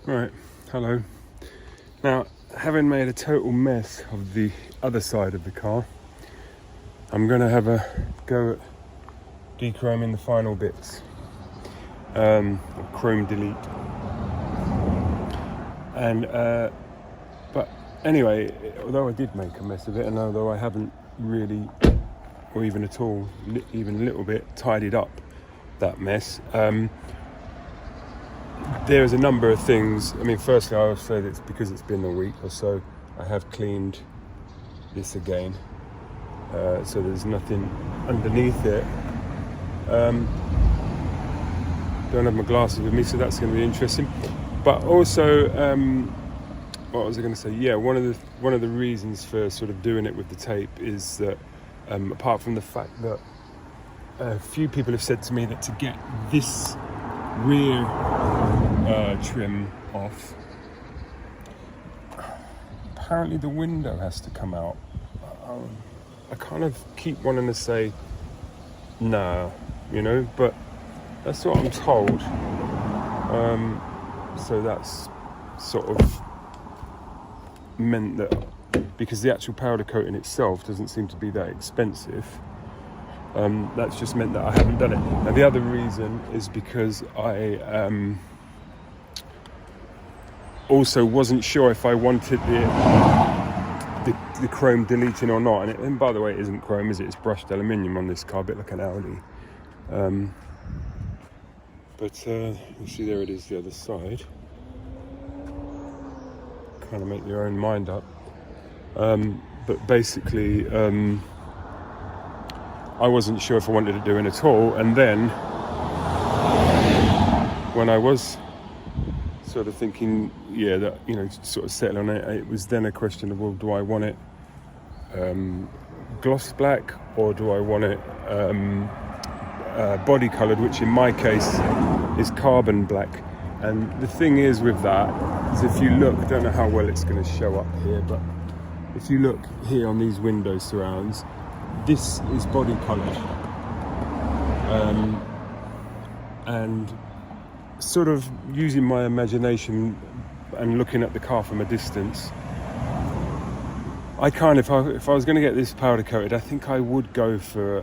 Right, hello. Now, having made a total mess of the other side of the car, I'm going to have a go at dechroming the final bits, or chrome delete. And but anyway, although I did make a mess of it, and although I haven't really, or even at all, even a little bit, tidied up that mess, there's a number of things. I mean, firstly, I would say that it's because it's been a week or so, I have cleaned this again, so there's nothing underneath it. Don't have my glasses with me, so that's going to be interesting. But also, what was I going to say? Yeah, one of the reasons for sort of doing it with the tape is that, apart from the fact that a few people have said to me that to get this rear trim off, apparently the window has to come out. I kind of keep wanting to say nah, but that's what I'm told. So that's sort of meant that, because the actual powder coating itself doesn't seem to be that expensive, that's just meant that I haven't done it. Now the other reason is because I also wasn't sure if I wanted the chrome deleting or not, and by the way, it isn't chrome, is it? It's brushed aluminium on this car, a bit like an Audi. But you see, there it is, the other side. Kind of make your own mind up. But basically, I wasn't sure if I wanted to do it at all, and then when I was sort of thinking, sort of settle on it, it was then a question of, well, do I want it gloss black, or do I want it body coloured, which in my case is carbon black. And the thing is with that is, if you look, I don't know how well it's going to show up here, but if you look here on these window surrounds, this is body coloured, and sort of using my imagination and looking at the car from a distance, I kind of, if I was going to get this powder coated, I think I would go for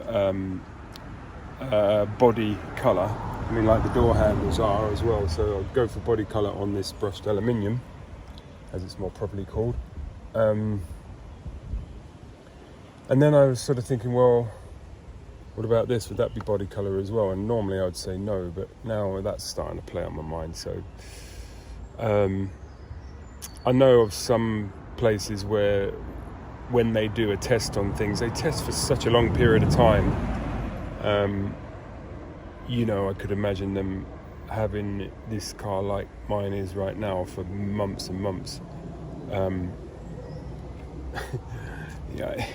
body colour. I mean, like the door handles are as well, so I'd go for body colour on this brushed aluminium, as it's more properly called. And then I was sort of thinking, well, what about this? Would that be body colour as well? And normally I would say no, but now that's starting to play on my mind. So I know of some places where, when they do a test on things, they test for such a long period of time. I could imagine them having this car like mine is right now for months and months. Yeah,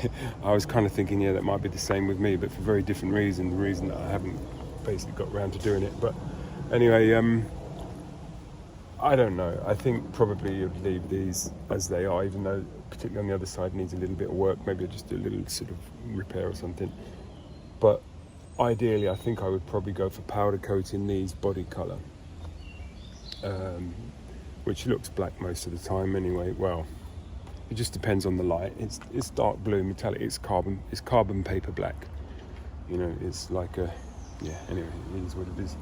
I was kind of thinking, that might be the same with me, but for very different reasons. The reason that I haven't basically got around to doing it. But anyway, I don't know. I think probably you'd leave these as they are, even though particularly on the other side needs a little bit of work. Maybe I'll just do a little sort of repair or something. But ideally, I think I would probably go for powder coating these body colour, which looks black most of the time anyway. Well, it just depends on the light. It's dark blue metallic. It's carbon paper black. It's like anyway, it is what it is.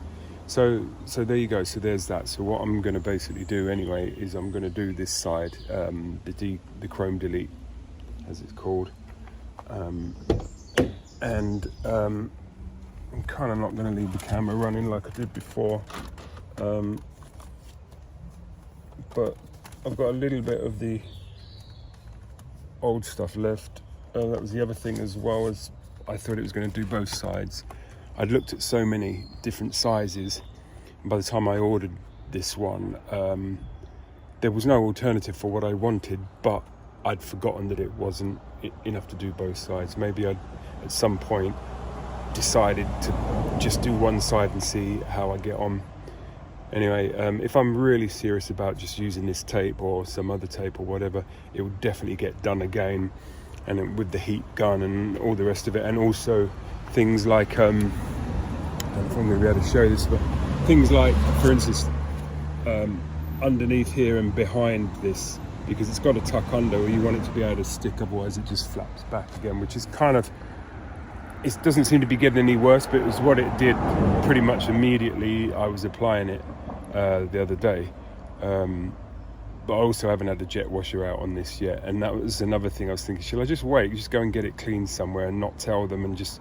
So there you go. So there's that. So what I'm going to basically do anyway is I'm going to do this side, the chrome delete, as it's called, and I'm kind of not going to leave the camera running like I did before, but I've got a little bit of the old stuff left. That was the other thing, as well, as I thought it was going to do both sides. I'd looked at so many different sizes, and by the time I ordered this one, there was no alternative for what I wanted, but I'd forgotten that it wasn't enough to do both sides. Maybe I'd at some point decided to just do one side and see how I get on. Anyway, if I'm really serious about just using this tape or some other tape or whatever, it would definitely get done again, and with the heat gun and all the rest of it. And also things like, I don't know if I'm going to be able to show this, but things like, for instance, underneath here and behind this, because it's got to tuck under, or you want it to be able to stick, otherwise it just flaps back again, which is kind of, it doesn't seem to be getting any worse, but it was what it did pretty much immediately I was applying it the other day. But I also haven't had the jet washer out on this yet, and that was another thing I was thinking, should I just wait, just go and get it cleaned somewhere and not tell them, and just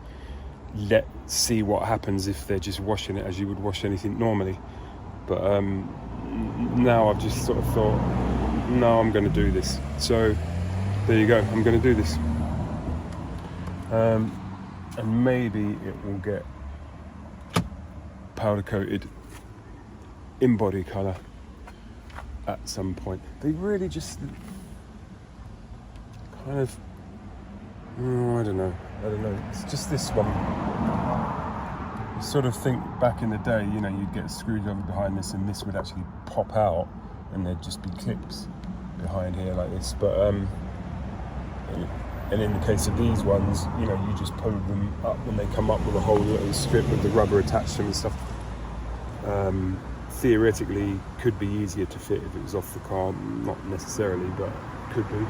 see what happens if they're just washing it as you would wash anything normally. But now I've just sort of thought, no, I'm going to do this. So there you go, I'm going to do this. And maybe it will get powder coated in body colour at some point. They really just kind of, I don't know, it's just this one. You sort of think back in the day, you know, you'd get a screwdriver behind this and this would actually pop out and there'd just be clips behind here like this, but and in the case of these ones, you know, you just pull them up and they come up with a whole little strip with the rubber attached to them and stuff. Theoretically, could be easier to fit if it was off the car, not necessarily, but could be.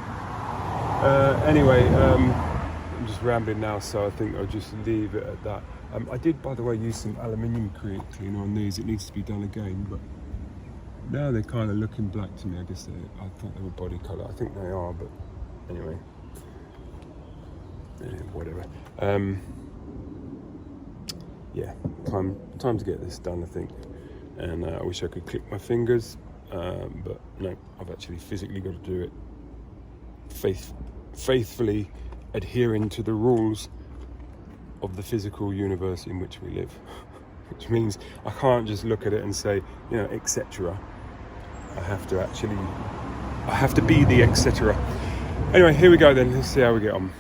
Anyway, I'm just rambling now, so I think I'll just leave it at that. I did, by the way, use some aluminium cleaner on these. It needs to be done again, but now they're kind of looking black to me. I guess I thought they were body colour. I think they are, but anyway. Whatever. Yeah, time to get this done, I think. And I wish I could click my fingers, but no, I've actually physically got to do it. Faithfully adhering to the rules of the physical universe in which we live, which means I can't just look at it and say, you know, etc. I have to be the etc. Anyway, here we go then. Let's see how we get on.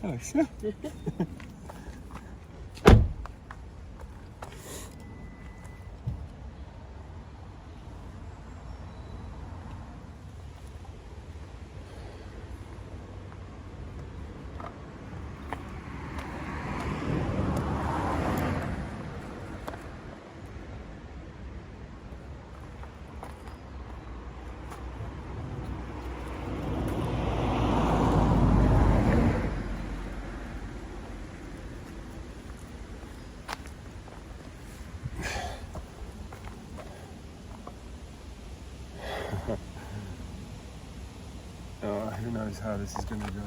Nice. Yeah. Who knows how this is going to go.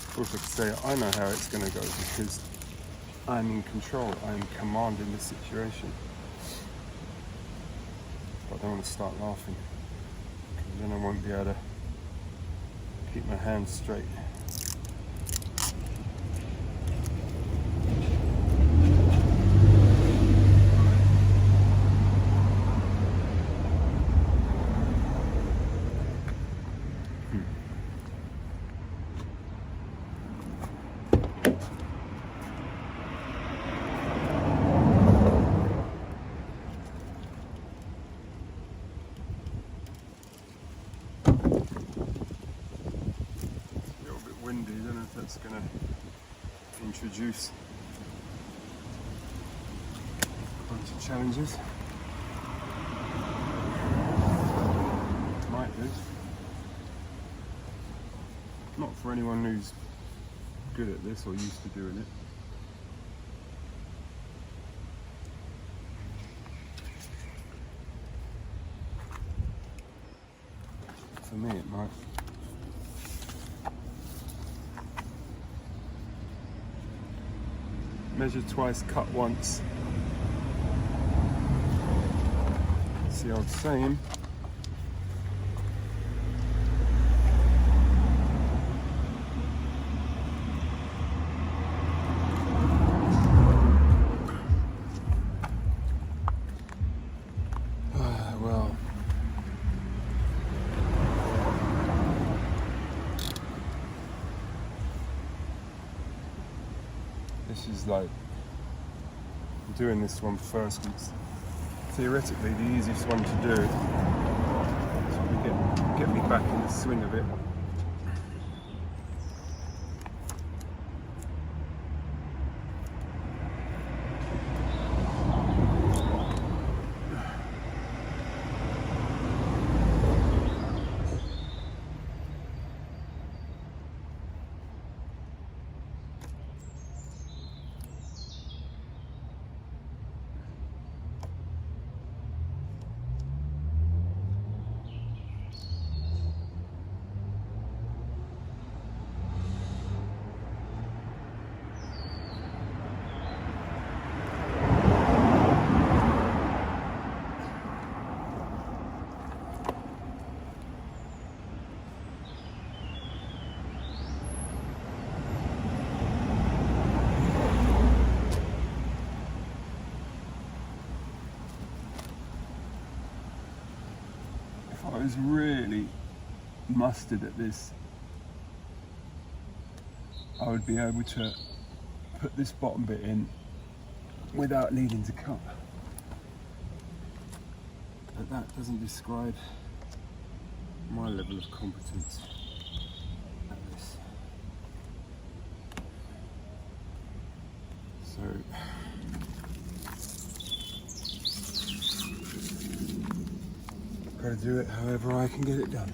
Of course, I could say I know how it's going to go because I'm in control. I'm commanding the situation. But I don't want to start laughing, because then I won't be able to keep my hands straight. Windy, I don't know if that's going to introduce a bunch of challenges. Might do. Not for anyone who's good at this or used to doing it. For me it might. Measure twice, cut once. It's the old saying. Well. This is like, I'm doing this one first because it's theoretically the easiest one to do. So get me back in the swing of it. I was really mustard at this, I would be able to put this bottom bit in without needing to cut. But that doesn't describe my level of competence at this. So got to do it however I can get it done.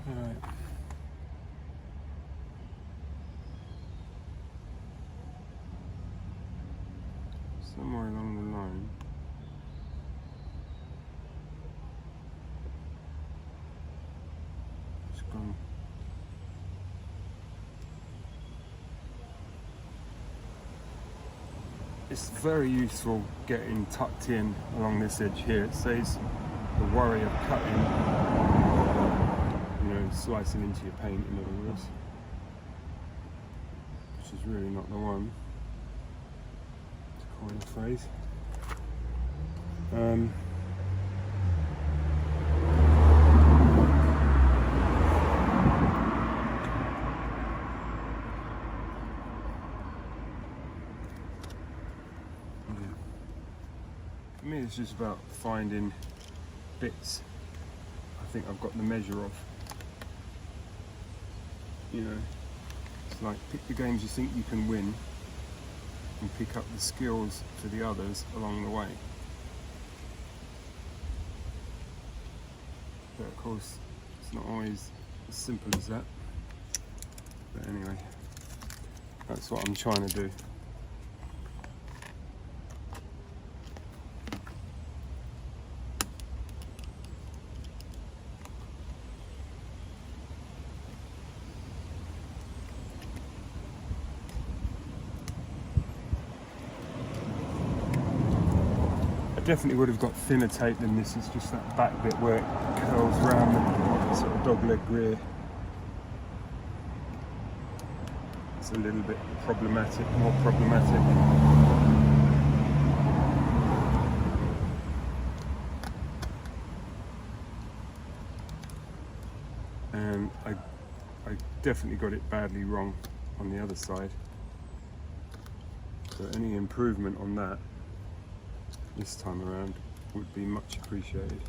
Alright. Somewhere along the line, it's gone. It's very useful getting tucked in along this edge here. It saves the worry of cutting, slicing into your paint, in other words, which is really not the one, to coin a phrase. For me, it's just about finding bits I think I've got the measure of. It's like pick the games you think you can win and pick up the skills to the others along the way. But of course, it's not always as simple as that. But anyway, that's what I'm trying to do. I definitely would have got thinner tape than this. It's just that back bit where it curls around the sort of dog leg rear. It's a little bit problematic, more problematic. And I definitely got it badly wrong on the other side. So any improvement on that this time around would be much appreciated.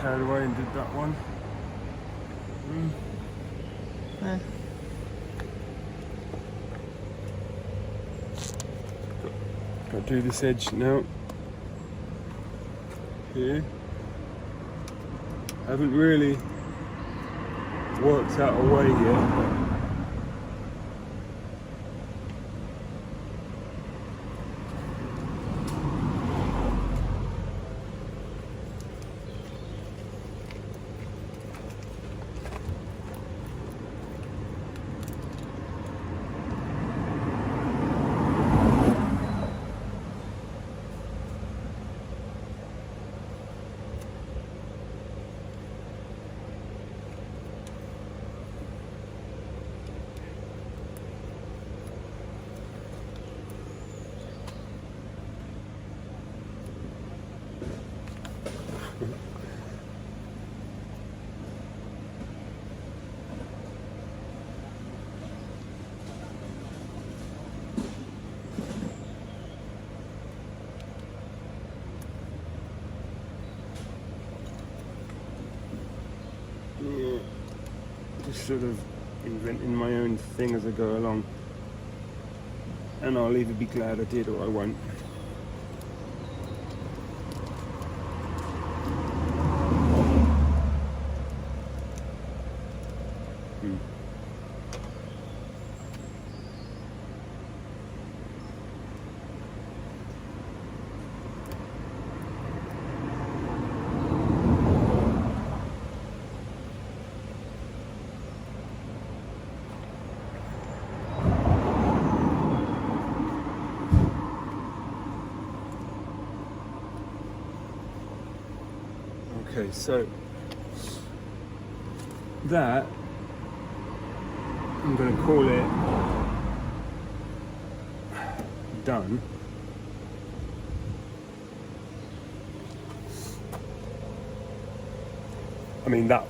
Carried away and did that one. Got to do this edge now. Here. Haven't really worked out a way yet. Just sort of inventing my own thing as I go along, and I'll either be glad I did or I won't. Okay, so that, I'm going to call it done. I mean, that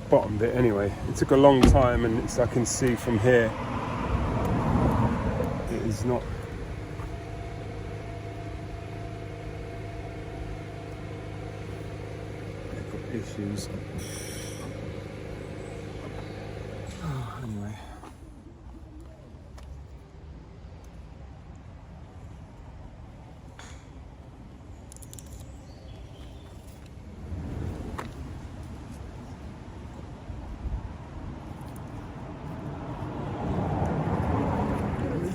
bottom bit anyway. It took a long time, and I can see from here it is not. Issues. Oh, anyway.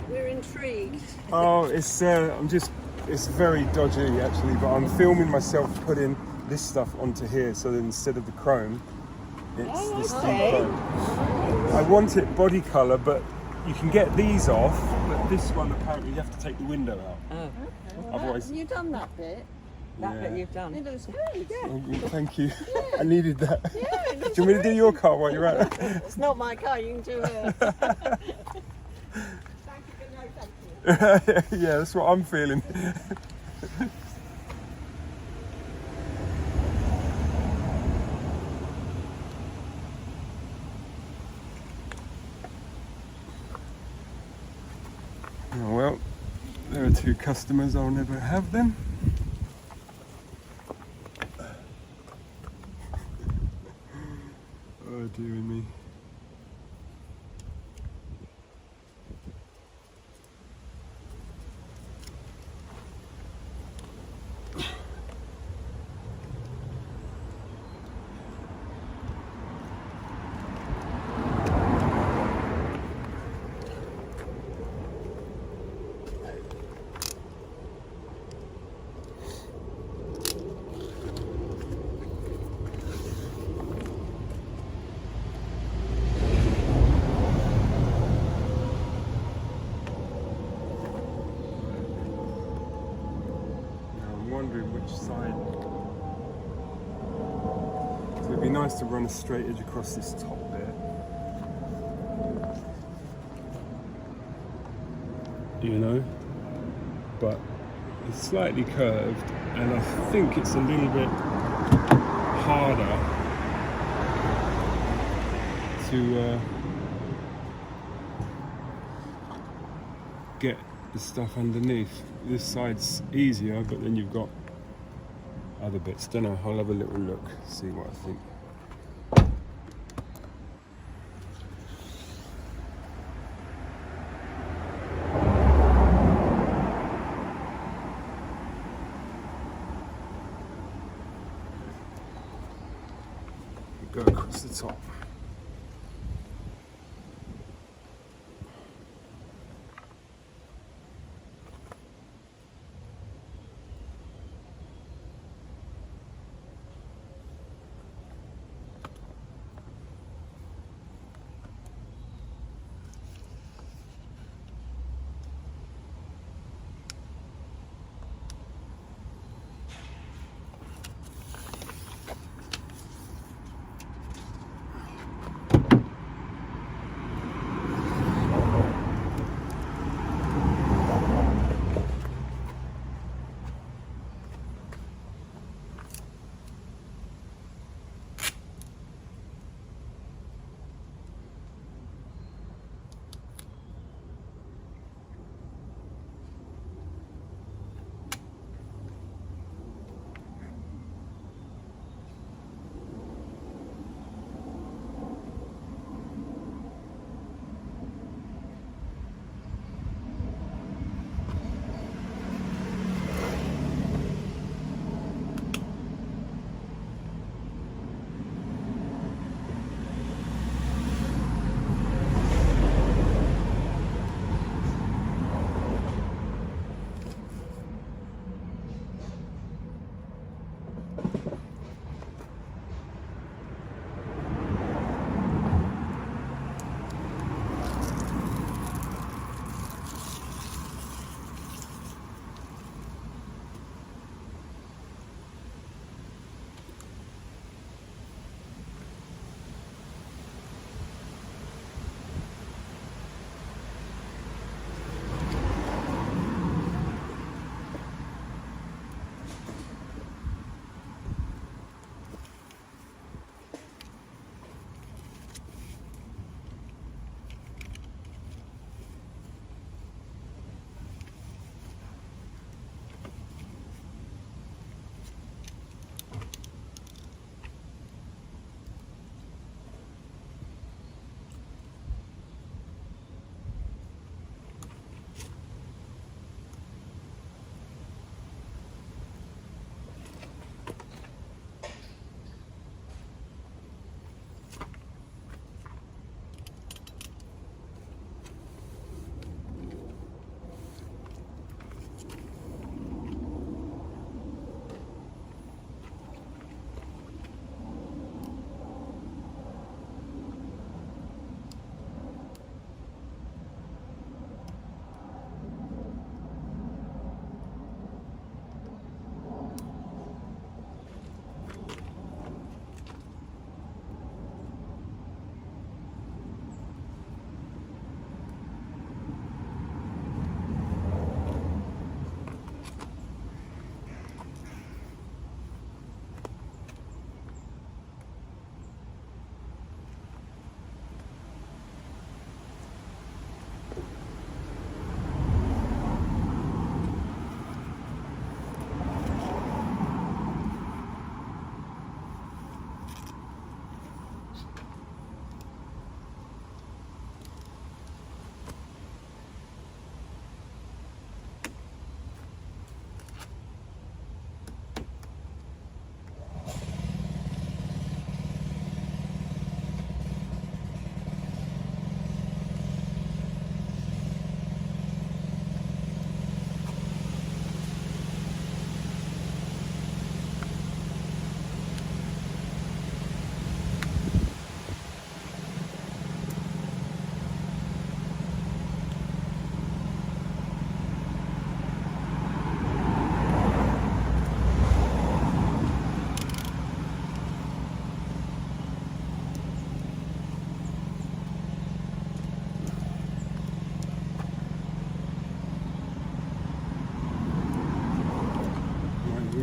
We're intrigued. Oh, it's it's very dodgy actually, but I'm filming myself putting this stuff onto here, so that instead of the chrome, it's this deep chrome. I want it body colour, but you can get these off, but this one apparently you have to take the window out. Oh, okay. Otherwise, You've done that bit. That bit you've done. It looks good. Yeah. Oh, thank you. I needed that. Yeah, Do you want me to do your car while you're at it? It's not my car. You can do it. Thank you, but no thank you. Yeah, that's what I'm feeling. prefer two customers, I'll never have them. Oh dear me. Wondering which side. So it'd be nice to run a straight edge across this top there. You know, but it's slightly curved, and I think it's a little bit harder to get the stuff underneath. This side's easier, but then you've got other bits. Don't know, I'll have a little look, see what I think. Go across the top.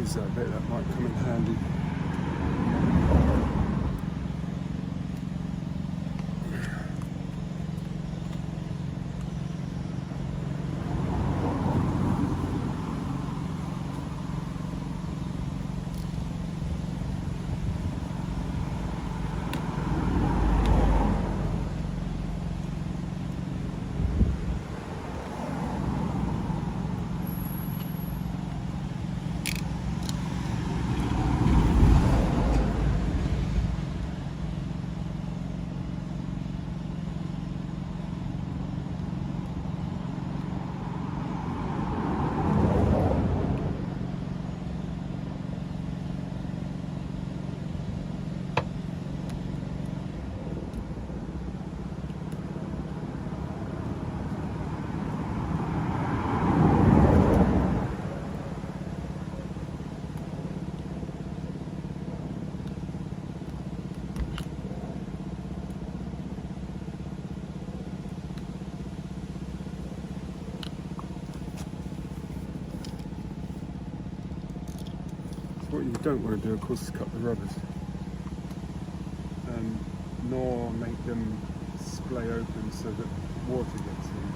laser, I bet that might come in handy. What you don't want to do, of course, is cut the rubbers, nor make them splay open so that water gets in.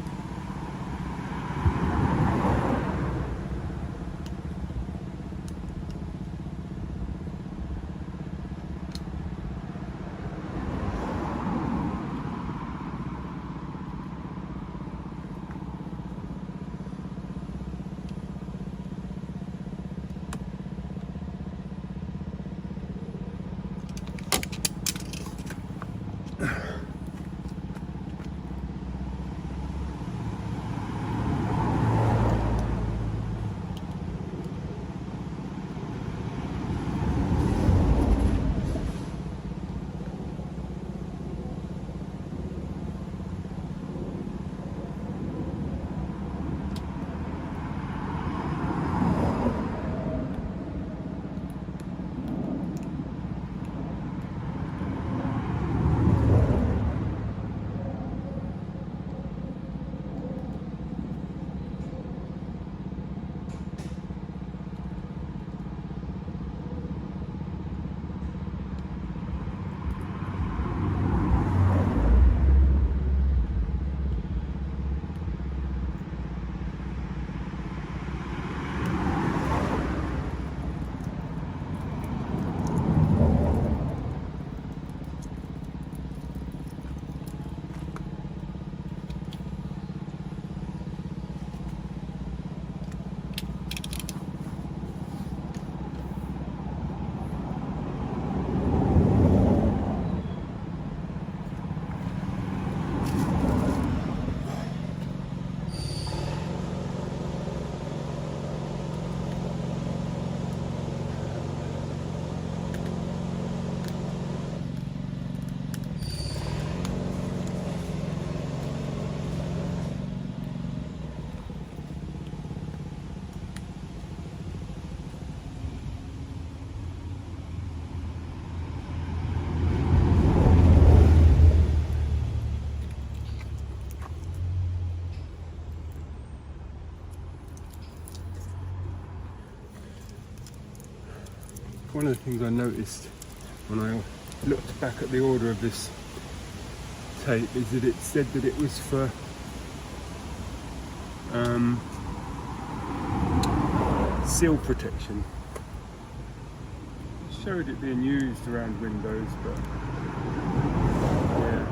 One of the things I noticed when I looked back at the order of this tape is that it said that it was for seal protection. It showed it being used around windows, but yeah.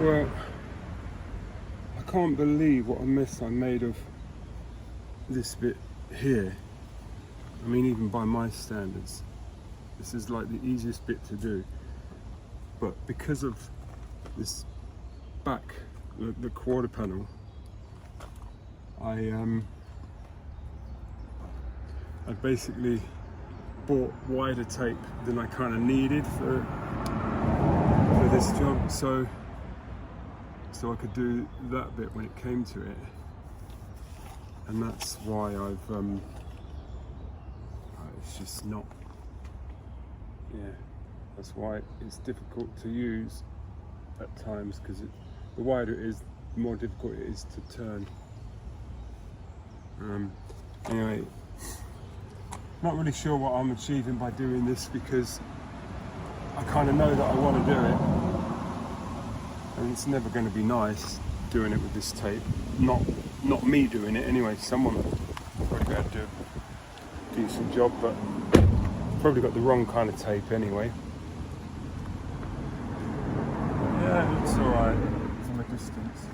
Well, I can't believe what a mess I made of this bit here. I mean, even by my standards, this is like the easiest bit to do. But because of this back, the quarter panel, I basically bought wider tape than I kind of needed for this job, so I could do that bit when it came to it, and that's why it's just not, that's why it's difficult to use at times, because the wider it is, the more difficult it is to turn. Anyway, not really sure what I'm achieving by doing this, because I kind of know that I want to do it, and it's never going to be nice doing it with this tape. Not me doing it anyway. Someone probably be able to do a decent job, but probably got the wrong kind of tape anyway. Yeah, it looks alright from a distance,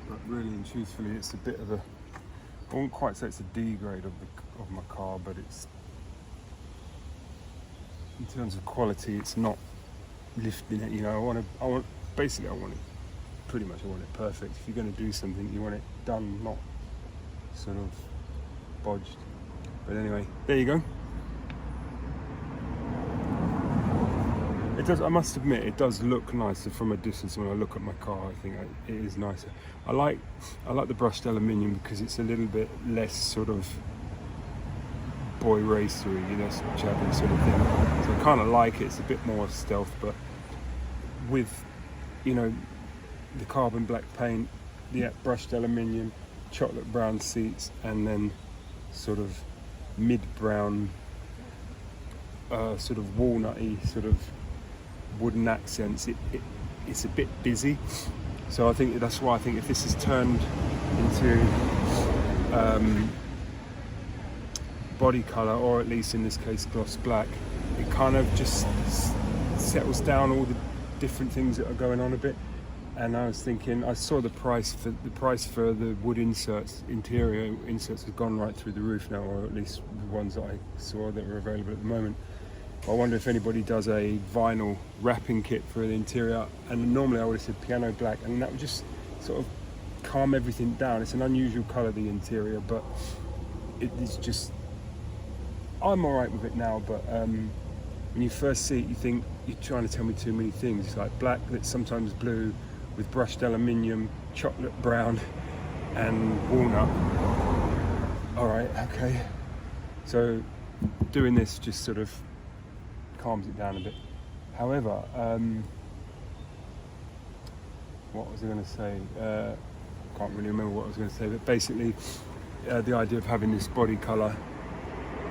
but really and truthfully, it's a bit of a, I won't quite say it's a degrade of my car, but it's, in terms of quality, it's not lifting it. You know, I want it pretty much, I want it perfect. If you're going to do something, you want it done, not sort of bodged. But anyway, there you go. It does, I must admit, it does look nicer from a distance. When I look at my car, I think it is nicer. I like the brushed aluminium because it's a little bit less sort of boy racery, you know, chabby sort of thing. So I kind of like it. It's a bit more stealth, but with, you know, the carbon black paint, the brushed aluminium, chocolate brown seats, and then sort of mid-brown, sort of walnutty, sort of wooden accents. It's a bit busy, so I think that's why I think if this is turned into body colour, or at least in this case gloss black, it kind of just settles down all the different things that are going on a bit. And I was thinking, I saw the price for the wood inserts, interior inserts, has gone right through the roof now, or at least the ones that I saw that were available at the moment. I wonder if anybody does a vinyl wrapping kit for the interior, and normally I would have said piano black, and that would just sort of calm everything down. It's an unusual colour, the interior, but it is just, I'm alright with it now, but when you first see it, you think you're trying to tell me too many things. It's like black that's sometimes blue, with brushed aluminium, chocolate brown, and walnut. Alright, okay. So doing this just sort of calms it down a bit. However, what was I going to say? Can't really remember what I was going to say, but basically the idea of having this body colour,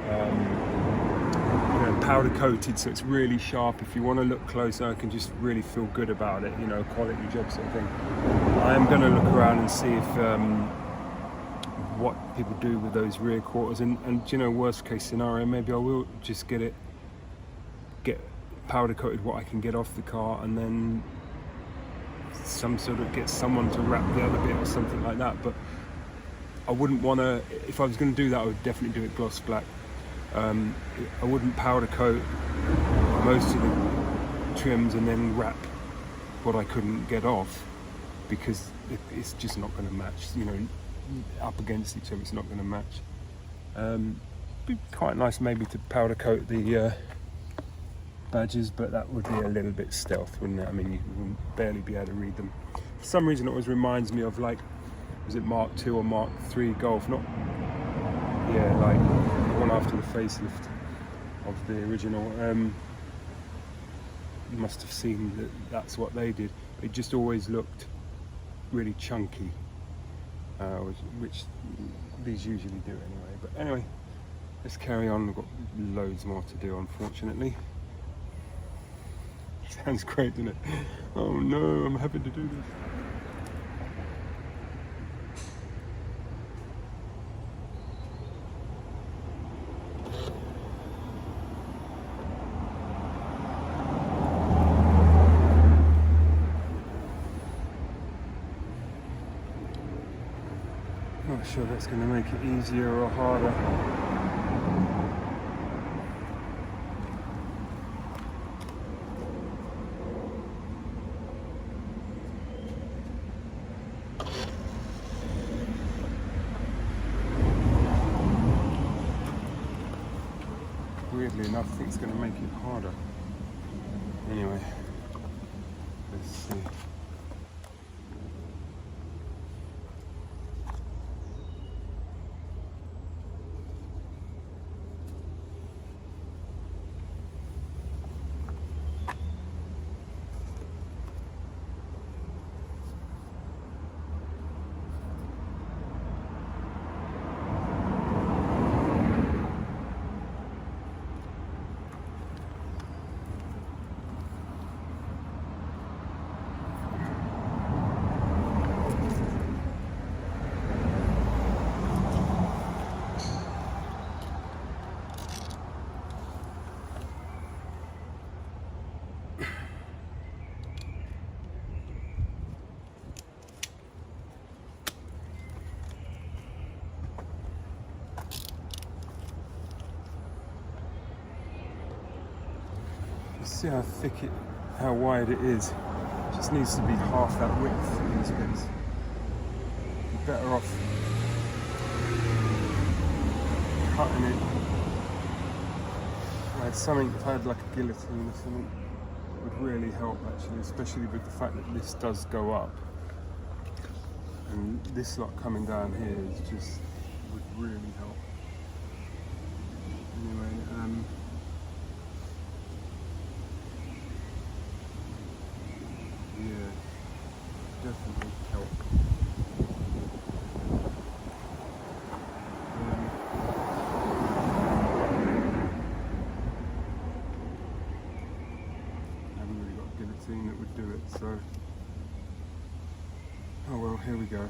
you know, powder coated, so it's really sharp. If you want to look closer, I can just really feel good about it, you know, quality job sort of thing. I am going to look around and see if what people do with those rear quarters, and you know, worst case scenario, maybe I will just get powder coated what I can get off the car, and then get someone to wrap the other bit or something like that. But I wouldn't want to, if I was going to do that, I would definitely do it gloss black. I wouldn't powder coat most of the trims and then wrap what I couldn't get off, because it's just not going to match, you know, up against each other, it's not going to match. Be quite nice maybe to powder coat the badges, but that would be a little bit stealth, wouldn't it? I mean, you wouldn't barely be able to read them. For some reason it always reminds me of, like, was it Mark II or Mark III Golf? Not, yeah, like the one after the facelift of the original. You must have seen that that's what they did. It just always looked really chunky, which these usually do anyway. But anyway, let's carry on. We've got loads more to do, unfortunately. Sounds great, doesn't it? Oh no, I'm having to do this. Not sure that's going to make it easier or harder. Weirdly enough, I think it's going to make it harder. Anyway, let's see. See how thick how wide it is. It just needs to be half that width in these bits. You're better off cutting it. If I had like a guillotine or something, it would really help actually, especially with the fact that this does go up. And this lot coming down here is just, would really help. Anyway, yeah, definitely help. I haven't really got a guillotine that would do it, so oh well, here we go.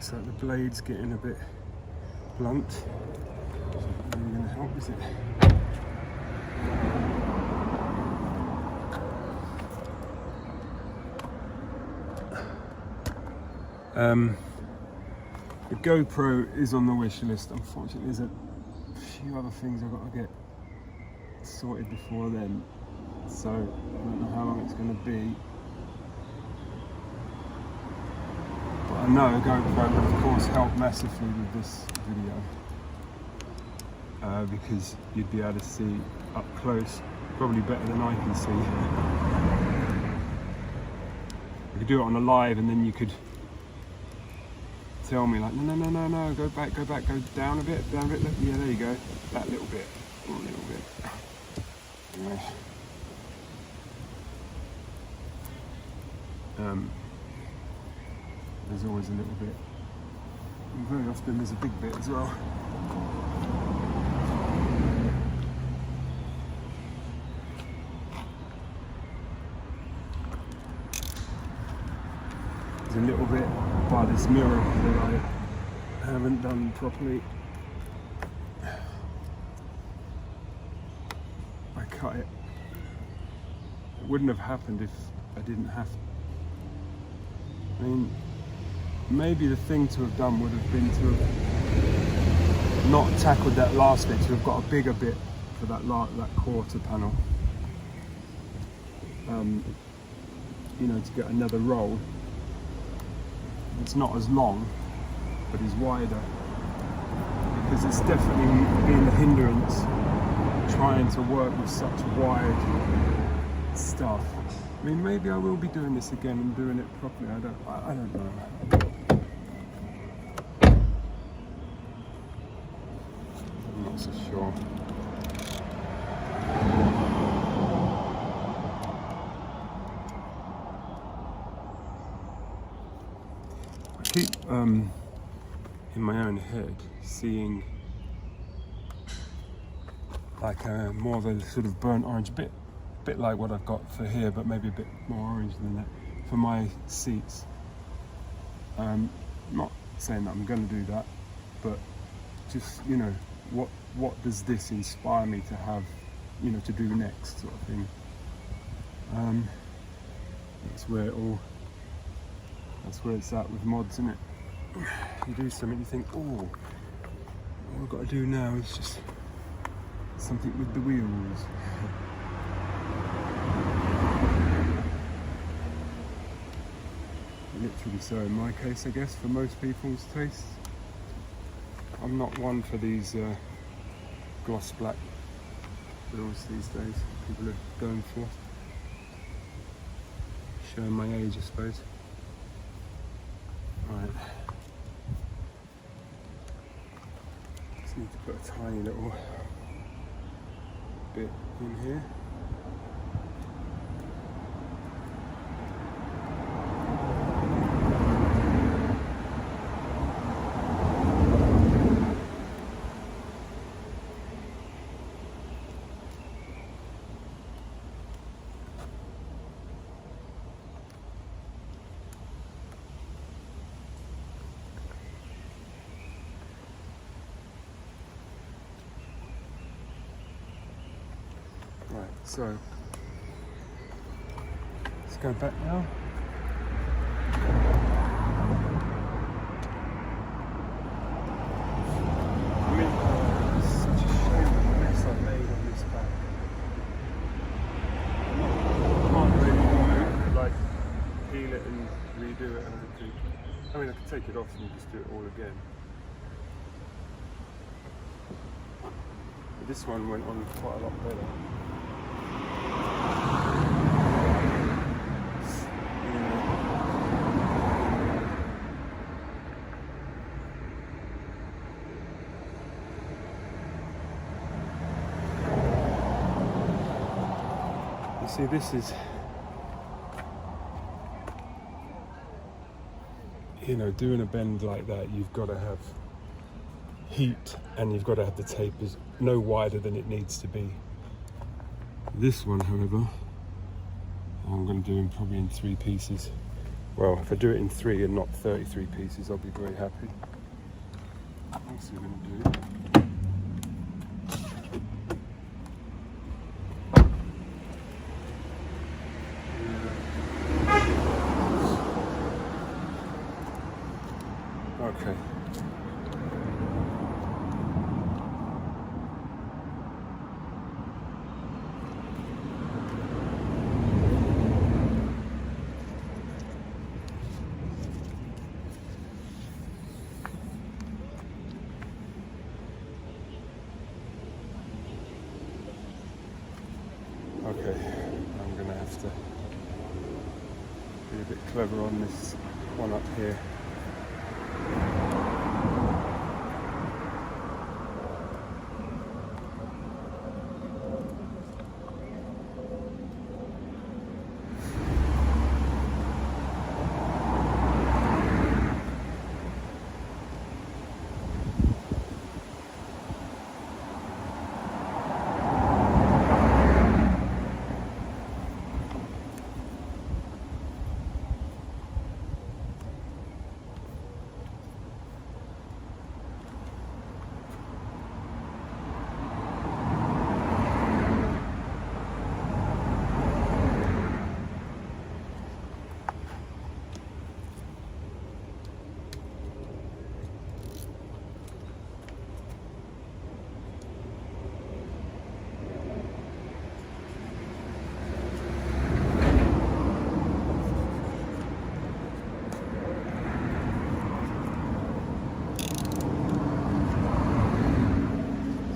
looks like the blade's getting a bit blunt. It's not really going to help, is it? The GoPro is on the wish list. Unfortunately, there's a few other things I've got to get sorted before then, so I don't know how long it's going to be. But I know GoPro will of course help massively with this video, because you'd be able to see up close, probably better than I can see. You could do it on a live, and then you could tell me like, no, go back, go down a bit, look, yeah, there you go, that little bit, a little bit. Anyway. There's always a little bit, and very often there's a big bit as well. There's a little bit by this mirror that I haven't done properly. I cut it. It wouldn't have happened if I didn't have to. I mean, maybe the thing to have done would have been to have not tackled that last bit, to have got a bigger bit for that quarter panel. You know, to get another roll. It's not as long, but is wider, because it's definitely been a hindrance trying to work with such wide stuff. I mean, maybe I will be doing this again and doing it properly. I don't know. I'm not so sure. I keep in my own head seeing like more of a sort of burnt orange bit like what I've got for here, but maybe a bit more orange than that for my seats. Not saying that I'm going to do that, but just, you know, what does this inspire me to have, you know, to do next, sort of thing. That's where it's at with mods, isn't it? You do something, you think, oh, all I've got to do now is just something with the wheels. Literally so in my case, I guess, for most people's tastes. I'm not one for these gloss black wheels these days, people are going for. Showing my age, I suppose. Right. Just need to put a tiny little bit in here. Right, so let's go back now. I mean, it's such a shame the mess I've made on this back. I can't really like peel it and redo it and everything. I mean, I could take it off and just do it all again. But this one went on quite a lot better. See, this is, you know, doing a bend like that, you've got to have heat and you've got to have the tapers no wider than it needs to be. This one, however, I'm going to do them probably in 3 pieces, Well, if I do it in 3 and not 33 pieces, I'll be very happy. That's what we're going to do. Okay. Okay, I'm going to have to be a bit clever on this one up here.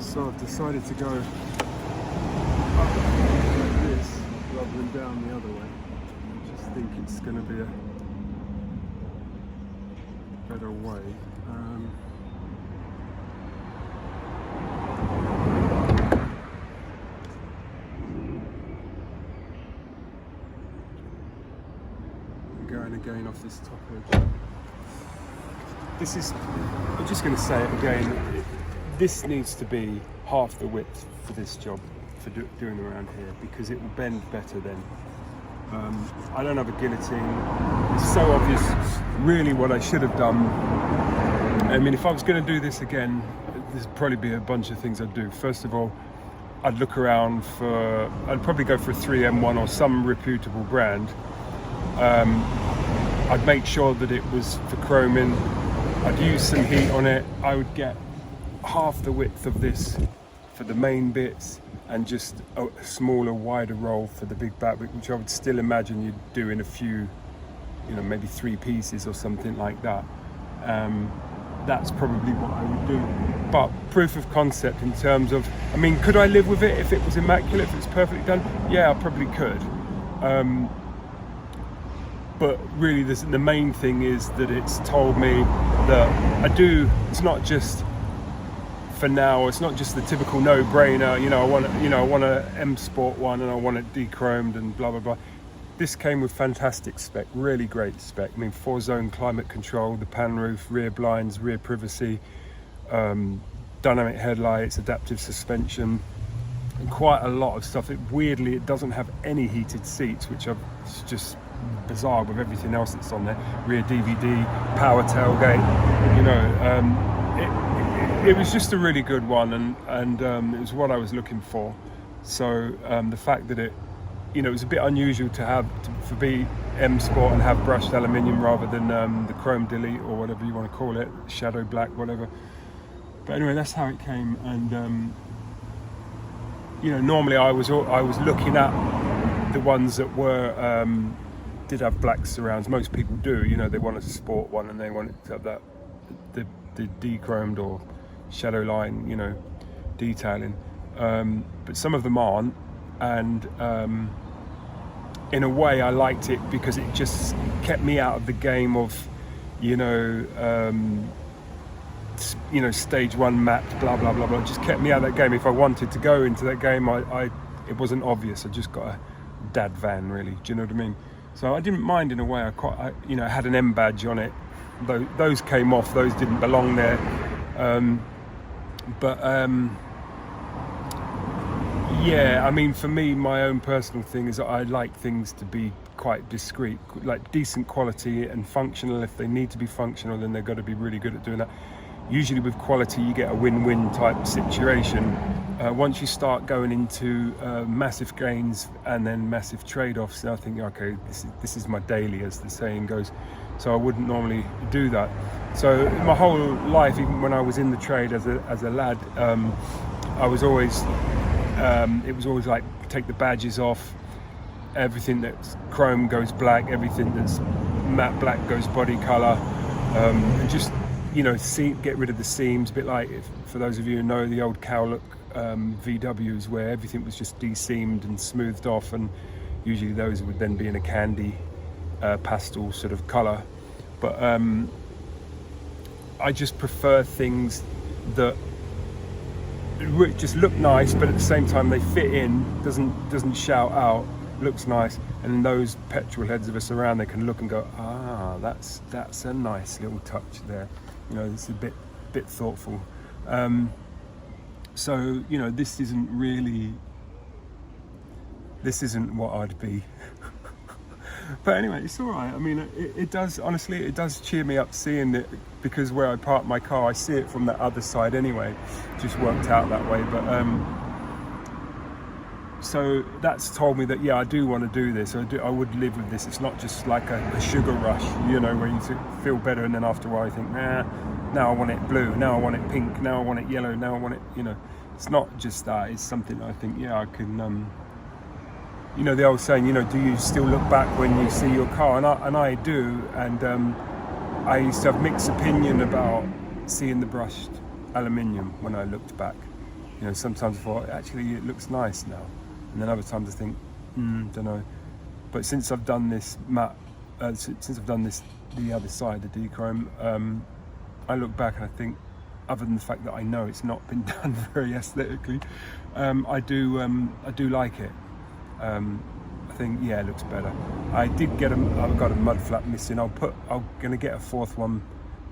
So I've decided to go up like this rather than down the other way. I just think it's going to be a better way. Going again off this top edge. This is, I'm just going to say it again, this needs to be half the width for this job, for doing around here, because it will bend better then. I don't have a guillotine. It's so obvious really what I should have done. I mean, if I was going to do this again, there'd probably be a bunch of things I'd do. First of all, I'd look around for, I'd probably go for a 3M1 or some reputable brand. I'd make sure that it was for chroming. I'd use some heat on it. I would get half the width of this for the main bits and just a smaller, wider roll for the big back, which I would still imagine you'd do in a few, you know, maybe 3 pieces or something like that. That's probably what I would do. But proof of concept in terms of, I mean, could I live with it if it was immaculate, if it's perfectly done? Yeah, I probably could. But really the main thing is that it's told me that it's not just for now, it's not just the typical no-brainer, you know, I want a M Sport one and I want it dechromed and blah blah blah. This came with fantastic spec, really great spec. I mean, 4-zone climate control, the pan roof, rear blinds, rear privacy, dynamic headlights, adaptive suspension, and quite a lot of stuff. Weirdly, it doesn't have any heated seats, which is just bizarre with everything else that's on there. Rear DVD, power tailgate, you know. It was just a really good one, and it was what I was looking for. So the fact that it was a bit unusual for M Sport and have brushed aluminium rather than the chrome delete or whatever you want to call it, shadow black, whatever. But anyway, that's how it came. And normally I was looking at the ones that were did have black surrounds. Most people do. They want a sport one and they want it to have that the dechromed or shadow line, detailing. But some of them aren't, and in a way I liked it because it just kept me out of the game of stage 1 mapped blah blah blah blah. It just kept me out of that game. If I wanted to go into that game, it wasn't obvious. I just got a dad van, really. Do you know what I mean? So I didn't mind in a way. I had an M badge on it. Those came off. Those didn't belong there. Yeah, I mean, for me, my own personal thing is that I like things to be quite discreet, like decent quality and functional. If they need to be functional, then they've got to be really good at doing that. Usually with quality, you get a win-win type situation. Once you start going into massive gains and then massive trade-offs, I think, okay, this is my daily, as the saying goes. So I wouldn't normally do that. So my whole life, even when I was in the trade as a lad, I was always, it was always like, take the badges off, everything that's chrome goes black, everything that's matte black goes body color, and just, you know, get rid of the seams, a bit like, for those of you who know the old cow look VWs, where everything was just de-seamed and smoothed off, and usually those would then be in a candy pastel sort of color. But I just prefer things that just look nice, but at the same time they fit in, doesn't shout out, looks nice, and those petrol heads of us around, they can look and go, ah, that's a nice little touch there. You know, it's a bit thoughtful. So, you know, this isn't what I'd be. But anyway, it's all right. I mean, it does, honestly, it does cheer me up seeing it, because where I park my car, I see it from that other side anyway. Just worked out that way. But so that's told me that, yeah, I do want to do this. I would live with this. It's not just like a sugar rush, you know, where you feel better and then after a while you think, nah, now I want it blue, now I want it pink, now I want it yellow, now I want it, you know. It's not just that. It's something I think, yeah, I can, you know, the old saying, you know, do you still look back when you see your car? And I do. And I used to have mixed opinion about seeing the brushed aluminium when I looked back. You know, sometimes I thought, actually, it looks nice now. And then other times I think, don't know. But since I've done this matte, since I've done this, the other side, the D-chrome, I look back and I think, other than the fact that I know it's not been done very aesthetically, I do like it. I think, yeah, it looks better. I've got a mud flap missing. I'm gonna get a fourth one.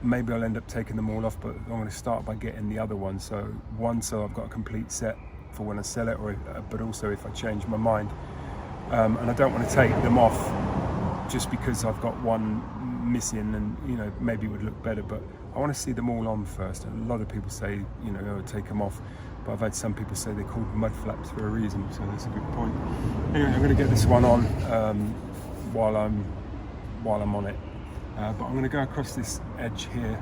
Maybe I'll end up taking them all off, but I'm gonna start by getting the other one. So I've got a complete set for when I sell it, but also if I change my mind. And I don't want to take them off just because I've got one missing, and, you know, maybe it would look better, but I want to see them all on first. And a lot of people say, you know, oh, take them off. But I've had some people say they're called mud flaps for a reason, so that's a good point. Anyway, I'm going to get this one on while I'm on it. But I'm going to go across this edge here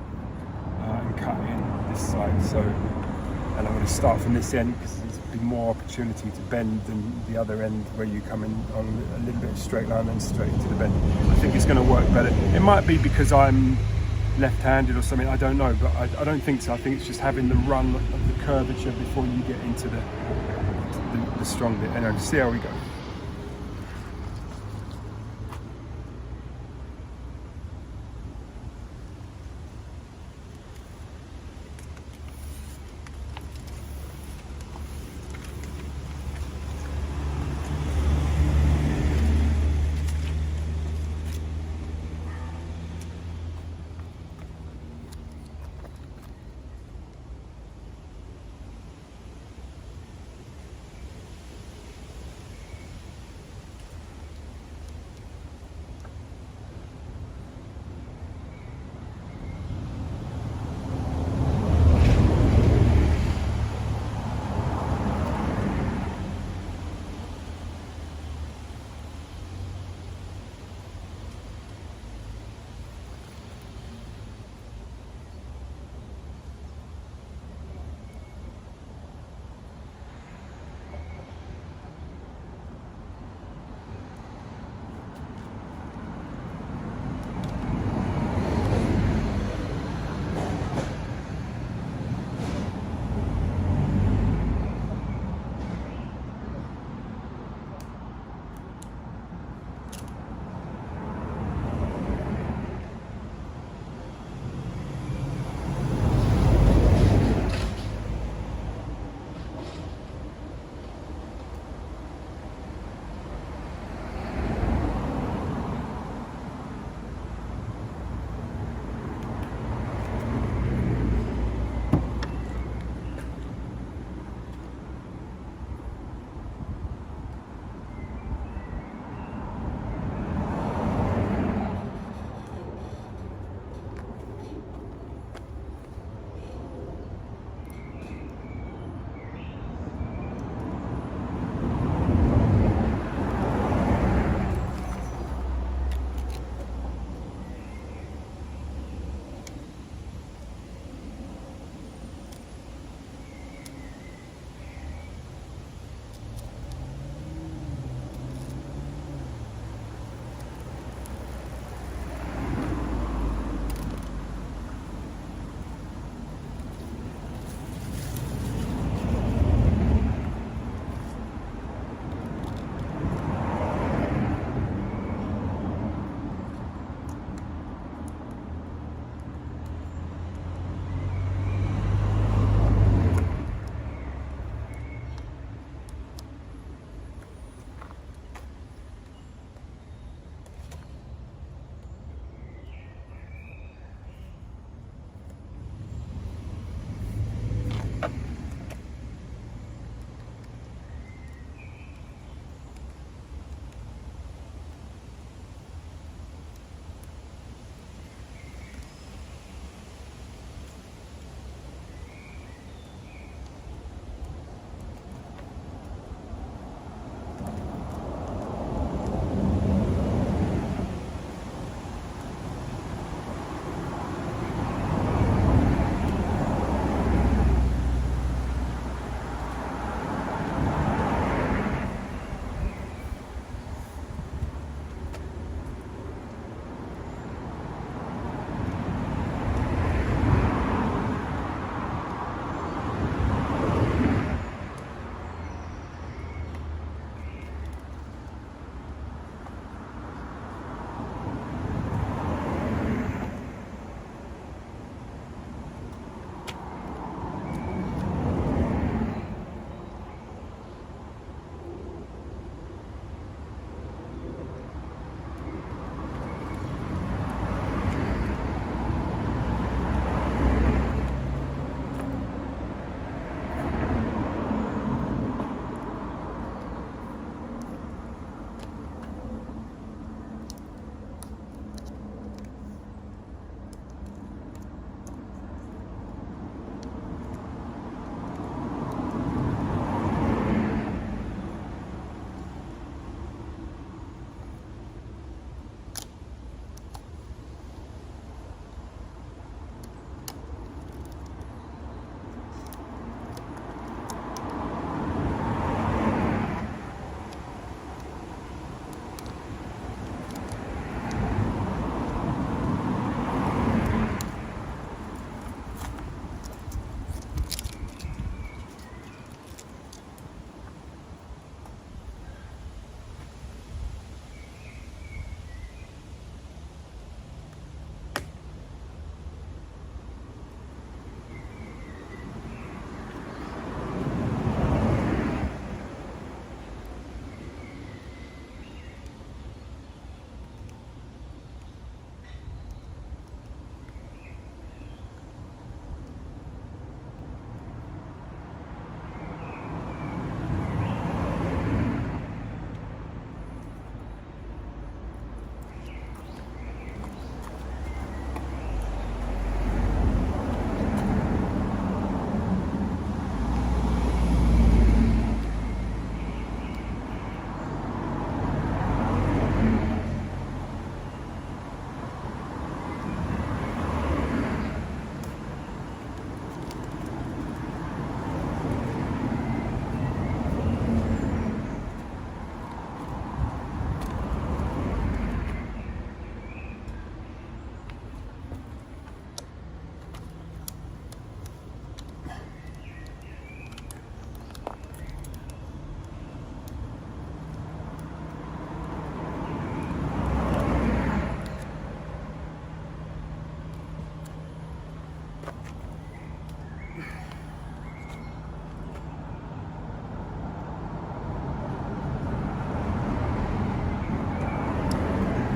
and cut in this side. So, and I'm going to start from this end because there's been more opportunity to bend than the other end, where you come in on a little bit of straight line and straight into the bend. I think it's going to work better. It might be because I'm left-handed or something, I don't know, but I don't think so. I think it's just having the run of the curvature before you get into the strong bit. Anyway, see how we go.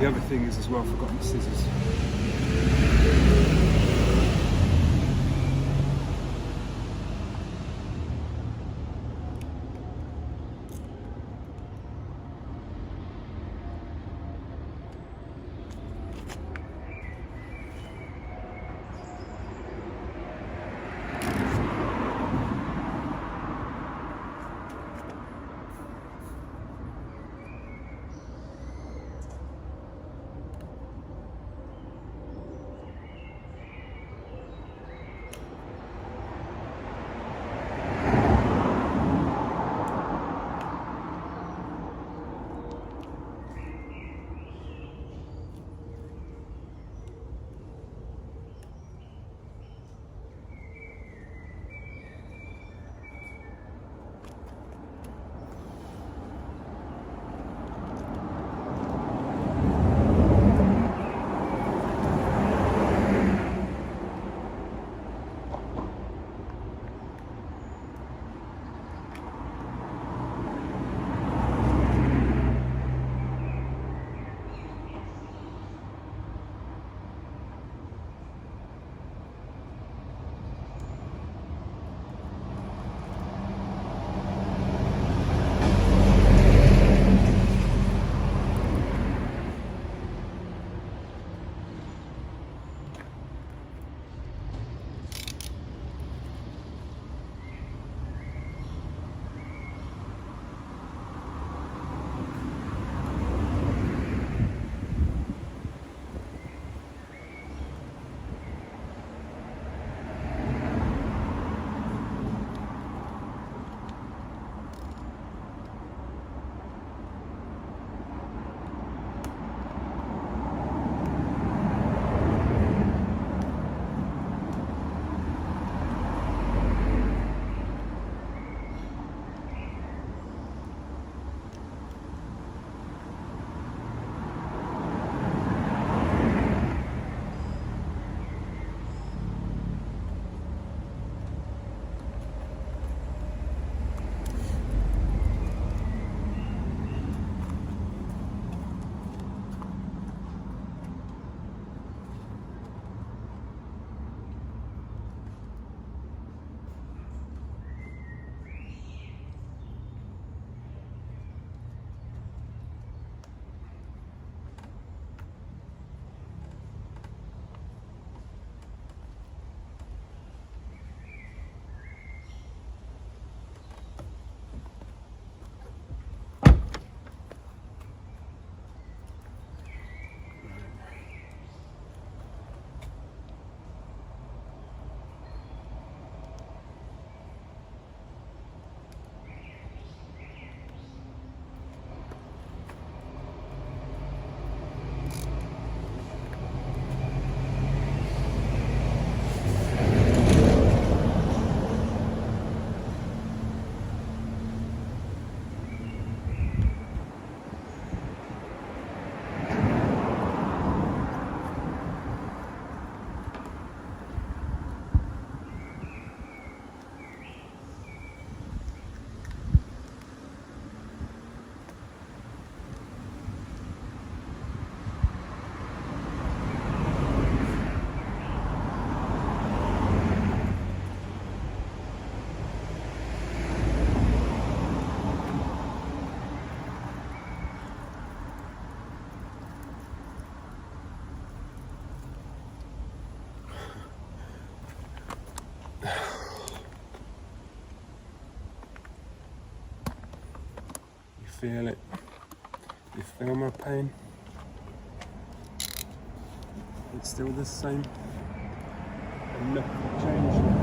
The other thing is as well, I've forgotten the scissors. Feel it? You feel my pain? It's still the same. And nothing changed.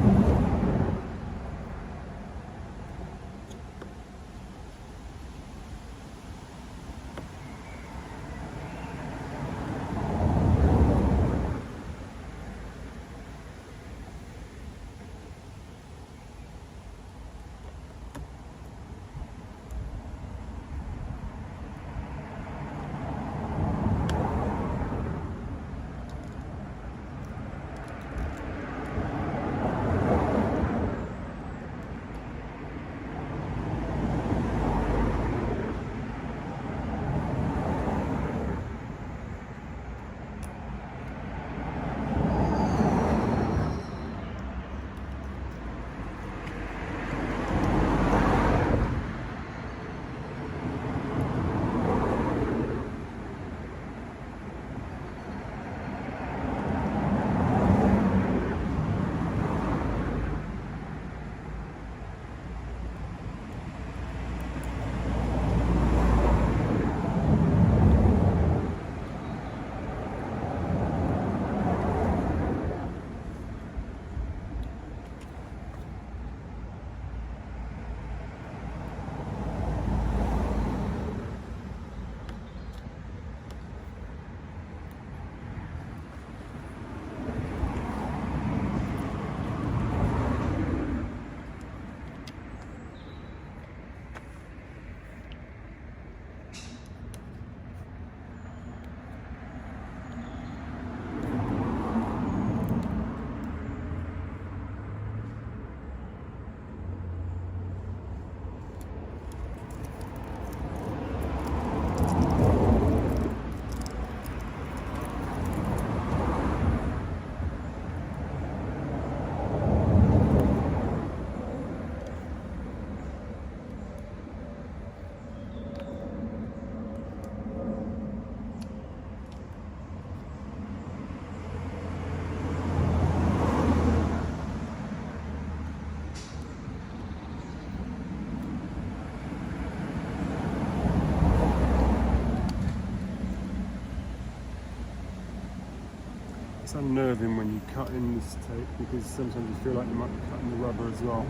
It's unnerving when you cut in this tape because sometimes you feel like you might be cutting the rubber as well.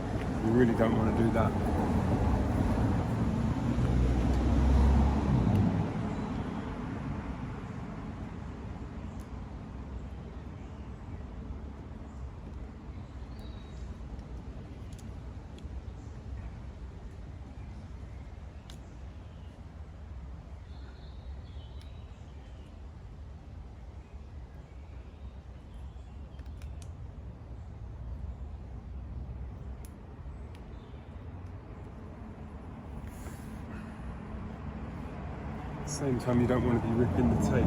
You really don't want to do that. At the same time, you don't want to be ripping the tape.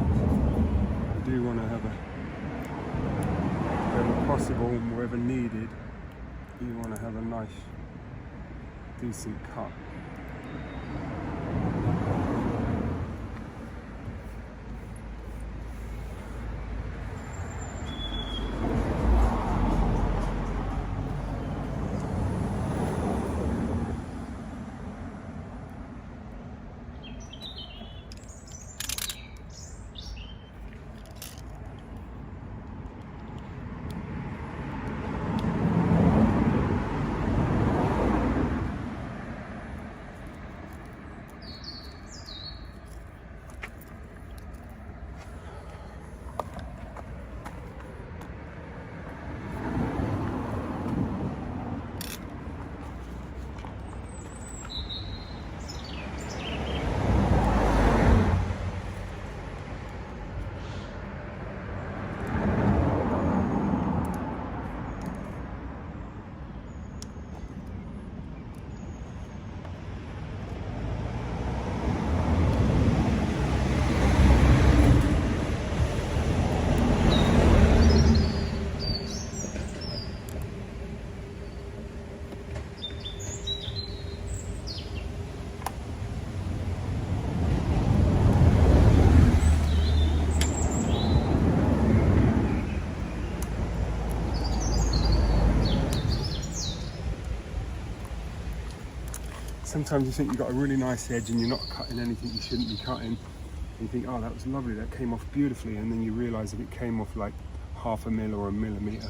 You do want to have wherever possible and wherever needed, you want to have a nice, decent cut. Sometimes you think you've got a really nice edge and you're not cutting anything you shouldn't be cutting. And you think, oh, that was lovely, that came off beautifully, and then you realise that it came off like 0.5 mm or 1 millimetre,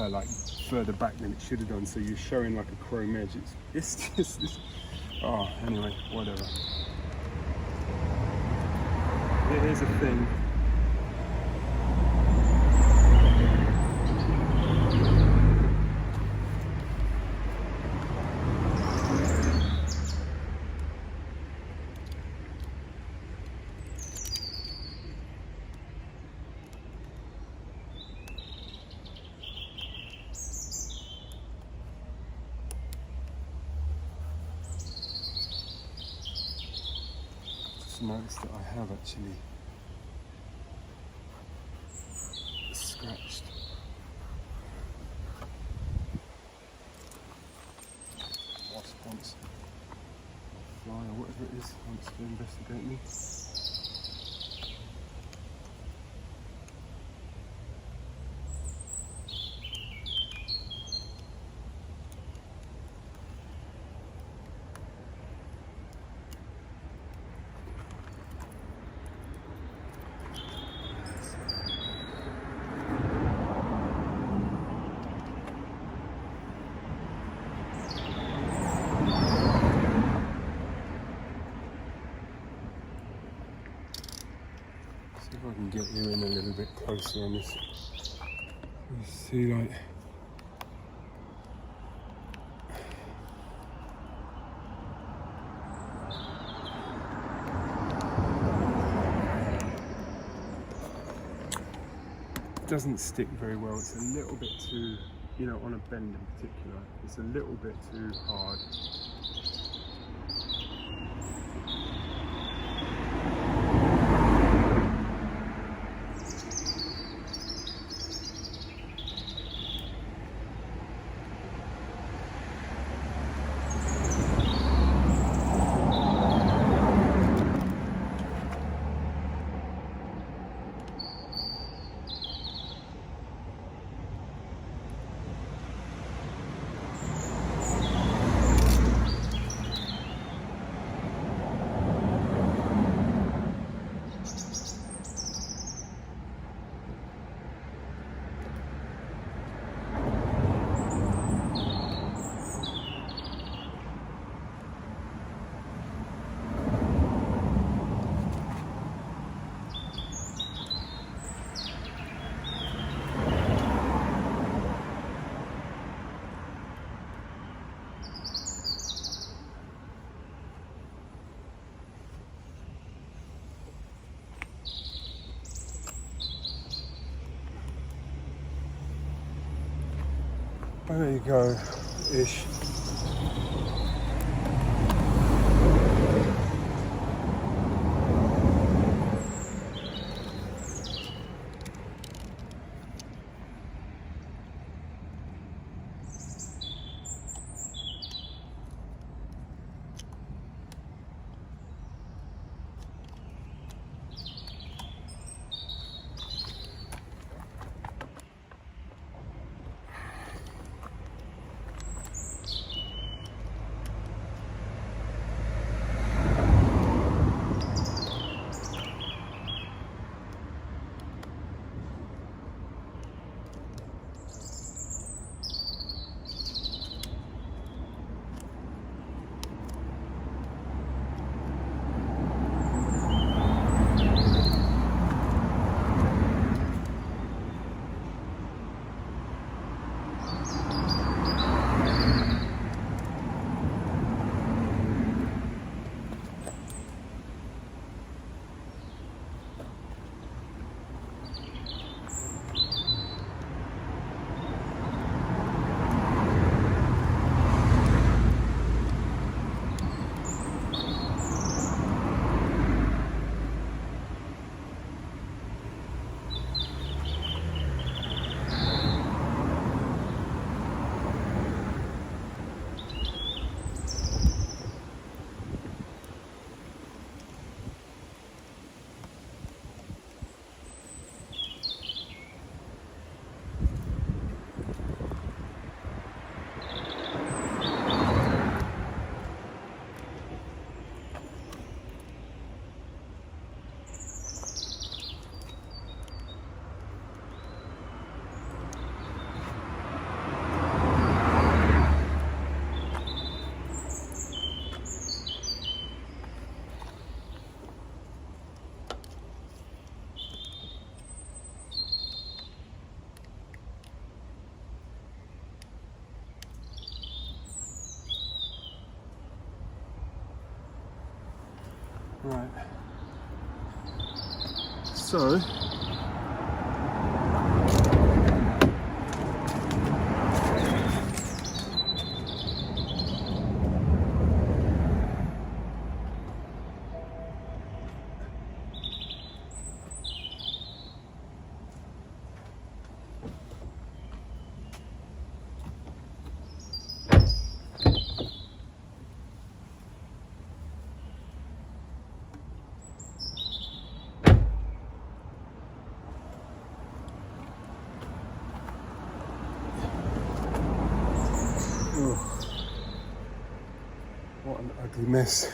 like further back than it should have done. So you're showing like a chrome edge. It's just, oh, anyway, whatever. Here's a thing. Noticed that I have actually scratched wasp once, fly or whatever it is, wants to investigate me. See if I can get you in a little bit closer on this. You see, like, it doesn't stick very well. It's a little bit too, you know, on a bend in particular, it's a little bit too hard. Well, there you go, ish. Right. So what an ugly mess.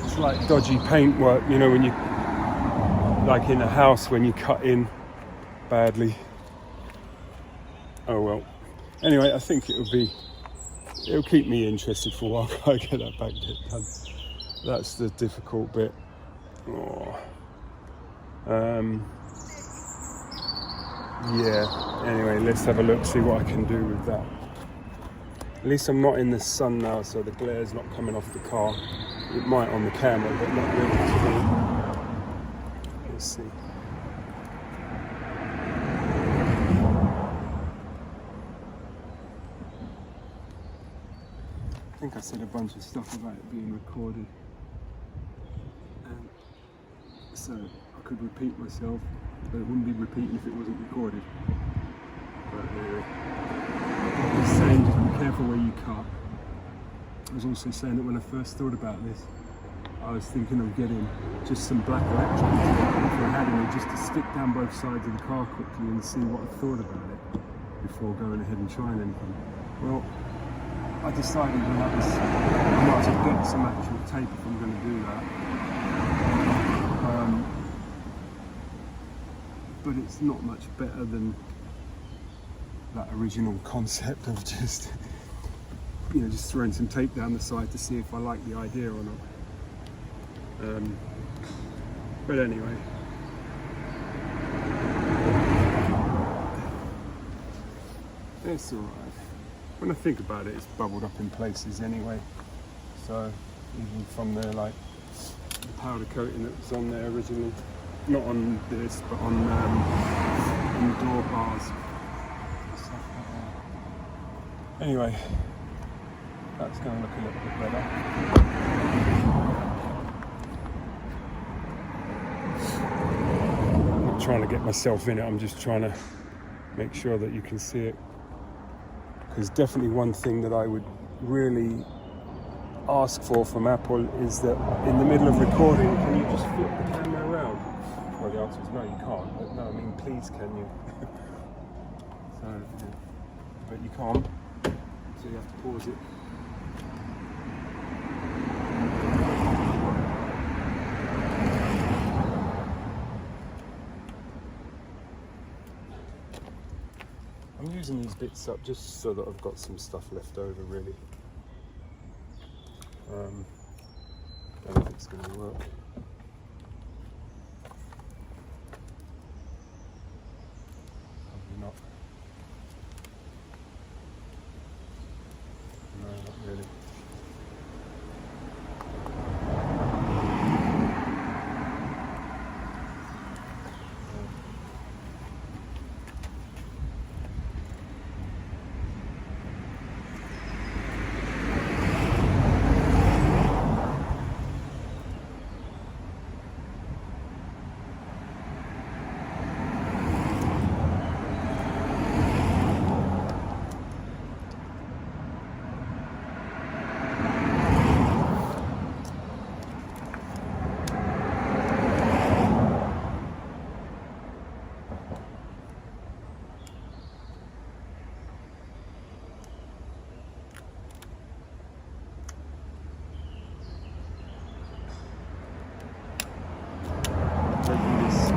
It's like dodgy paintwork, you know, when you, like in a house when you cut in badly. Oh well. Anyway, I think it'll keep me interested for a while. I get that back bit done. That's the difficult bit. Oh. Yeah. Anyway, let's have a look, see what I can do with that. At least I'm not in the sun now, so the glare's not coming off the car. It might on the camera, but not really. Let's see. I think I said a bunch of stuff about it being recorded. So I could repeat myself, but it wouldn't be repeating if it wasn't recorded. But anyway, I was saying just be careful where you cut. I was also saying that when I first thought about this, I was thinking of getting just some black electric tape, if I had any, just to stick down both sides of the car quickly and see what I thought about it before going ahead and trying anything. Well, I decided when that was, I might as well get some actual tape if I'm going to do that. But it's not much better than that original concept of just, you know, just throwing some tape down the side to see if I like the idea or not. But anyway. It's alright. When I think about it, it's bubbled up in places anyway. So even from the the powder coating that was on there originally, not on this, but on the door bars. Stuff like that. Anyway, that's going to look a little bit better. I'm not trying to get myself in it. I'm just trying to make sure that you can see it. Because definitely one thing that I would really ask for from Apple is that in the middle of recording, can you just flip the camera around? Well, the answer is no, you can't. But no, I mean, please, can you? So, yeah. But you can't, so you have to pause it. I'm using these bits up just so that I've got some stuff left over, really. Don't know if it's going to work. Probably not. No, not really.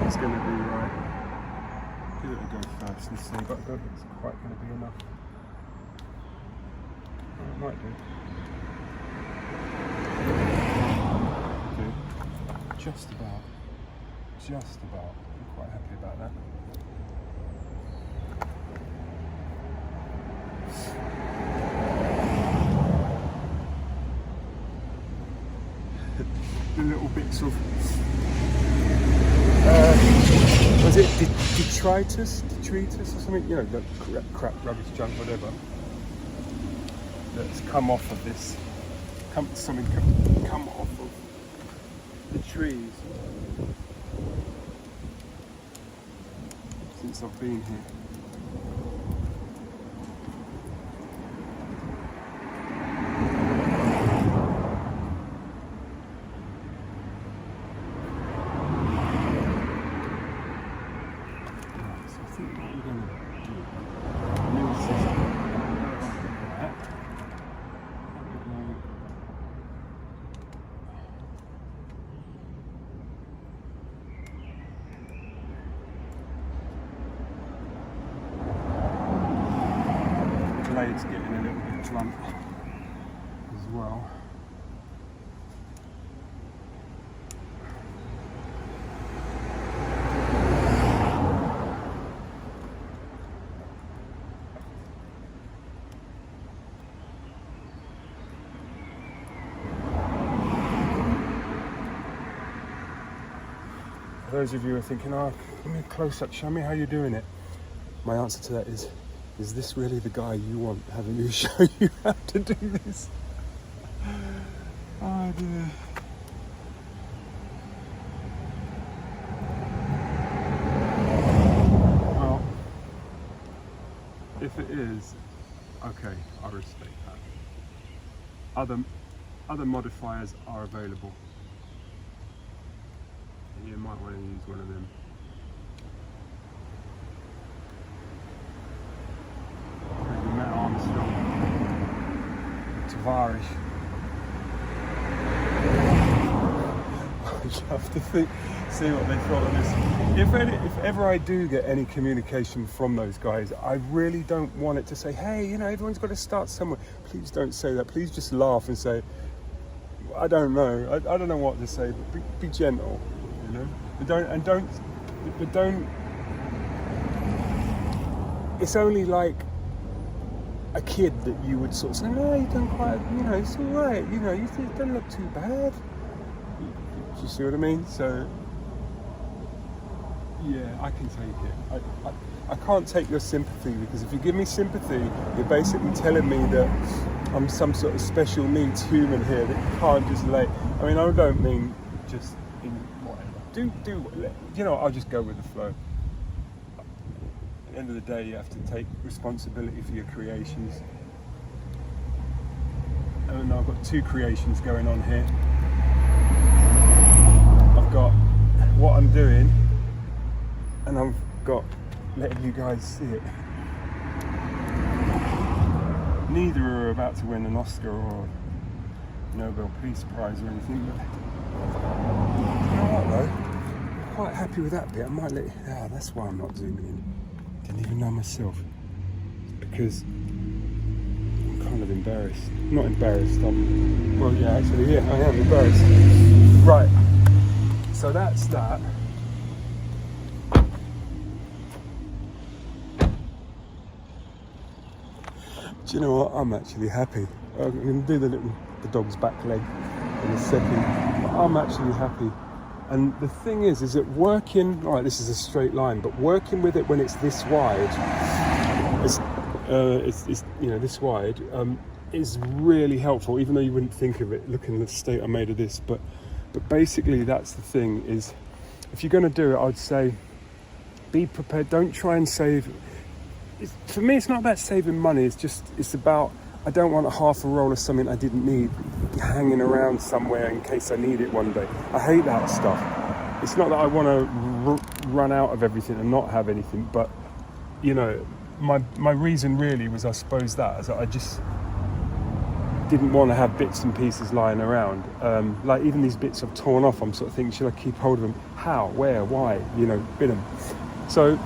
It's going to be right. Give it a go first and see, but I don't think it's quite going to be enough. Oh, it might do. Just about. Just about. I'm quite happy about that. The little bits of was it detritus or something? You know, that crap, rubbish, junk, whatever. That's come off of this. Something come off of the trees since I've been here. Blade's getting a little bit blunt as well. For those of you who are thinking, oh, give me a close-up, show me how you're doing it. My answer to that is this really the guy you want having you show you how to do this? Oh dear. if it is, okay, I respect that. Other modifiers are available. You might want to use one of them. Maybe Matt Armstrong, Tavarish. I have to see what they thought of this. If ever I do get any communication from those guys, I really don't want it to say, hey, you know, everyone's got to start somewhere. Please don't say that. Please just laugh and say, I don't know. I don't know what to say, but be gentle, you know. But don't. It's only like a kid that you would sort of say, no, you don't quite, you know, it's all right, you know, you don't look too bad. Do you see what I mean? So, yeah, I can take it. I can't take your sympathy, because if you give me sympathy, you're basically telling me that I'm some sort of special needs human here that you can't just lay. I mean, I don't mean just in whatever. You know, I'll just go with the flow. At the end of the day, you have to take responsibility for your creations. And I've got two creations going on here. I've got what I'm doing, and I've got letting you guys see it. Neither are about to win an Oscar or Nobel Peace Prize or anything, but you know what though? I'm quite happy with that bit. I might let you, that's why I'm not zooming in. Didn't even know myself. Because I'm kind of embarrassed. Not embarrassed, well yeah, actually, yeah, I am embarrassed. Right, so that's that. Do you know what? I'm actually happy. I'm going to do the dog's back leg in a second. But I'm actually happy. And the thing is that working, all right, this is a straight line, but working with it when it's this wide, it's you know, this wide, is really helpful. Even though you wouldn't think of it, looking at the state I made of this. But basically, that's the thing. Is if you're going to do it, I'd say be prepared. Don't try and save. For me, it's not about saving money. It's about, I don't want a half a roll of something I didn't need hanging around somewhere in case I need it one day. I hate that stuff. It's not that I want to run out of everything and not have anything, but you know, my reason really was, I suppose, that I just didn't want to have bits and pieces lying around. Like even these bits I've torn off, I'm sort of thinking, should I keep hold of them? How? Where? Why? You know, bin them. So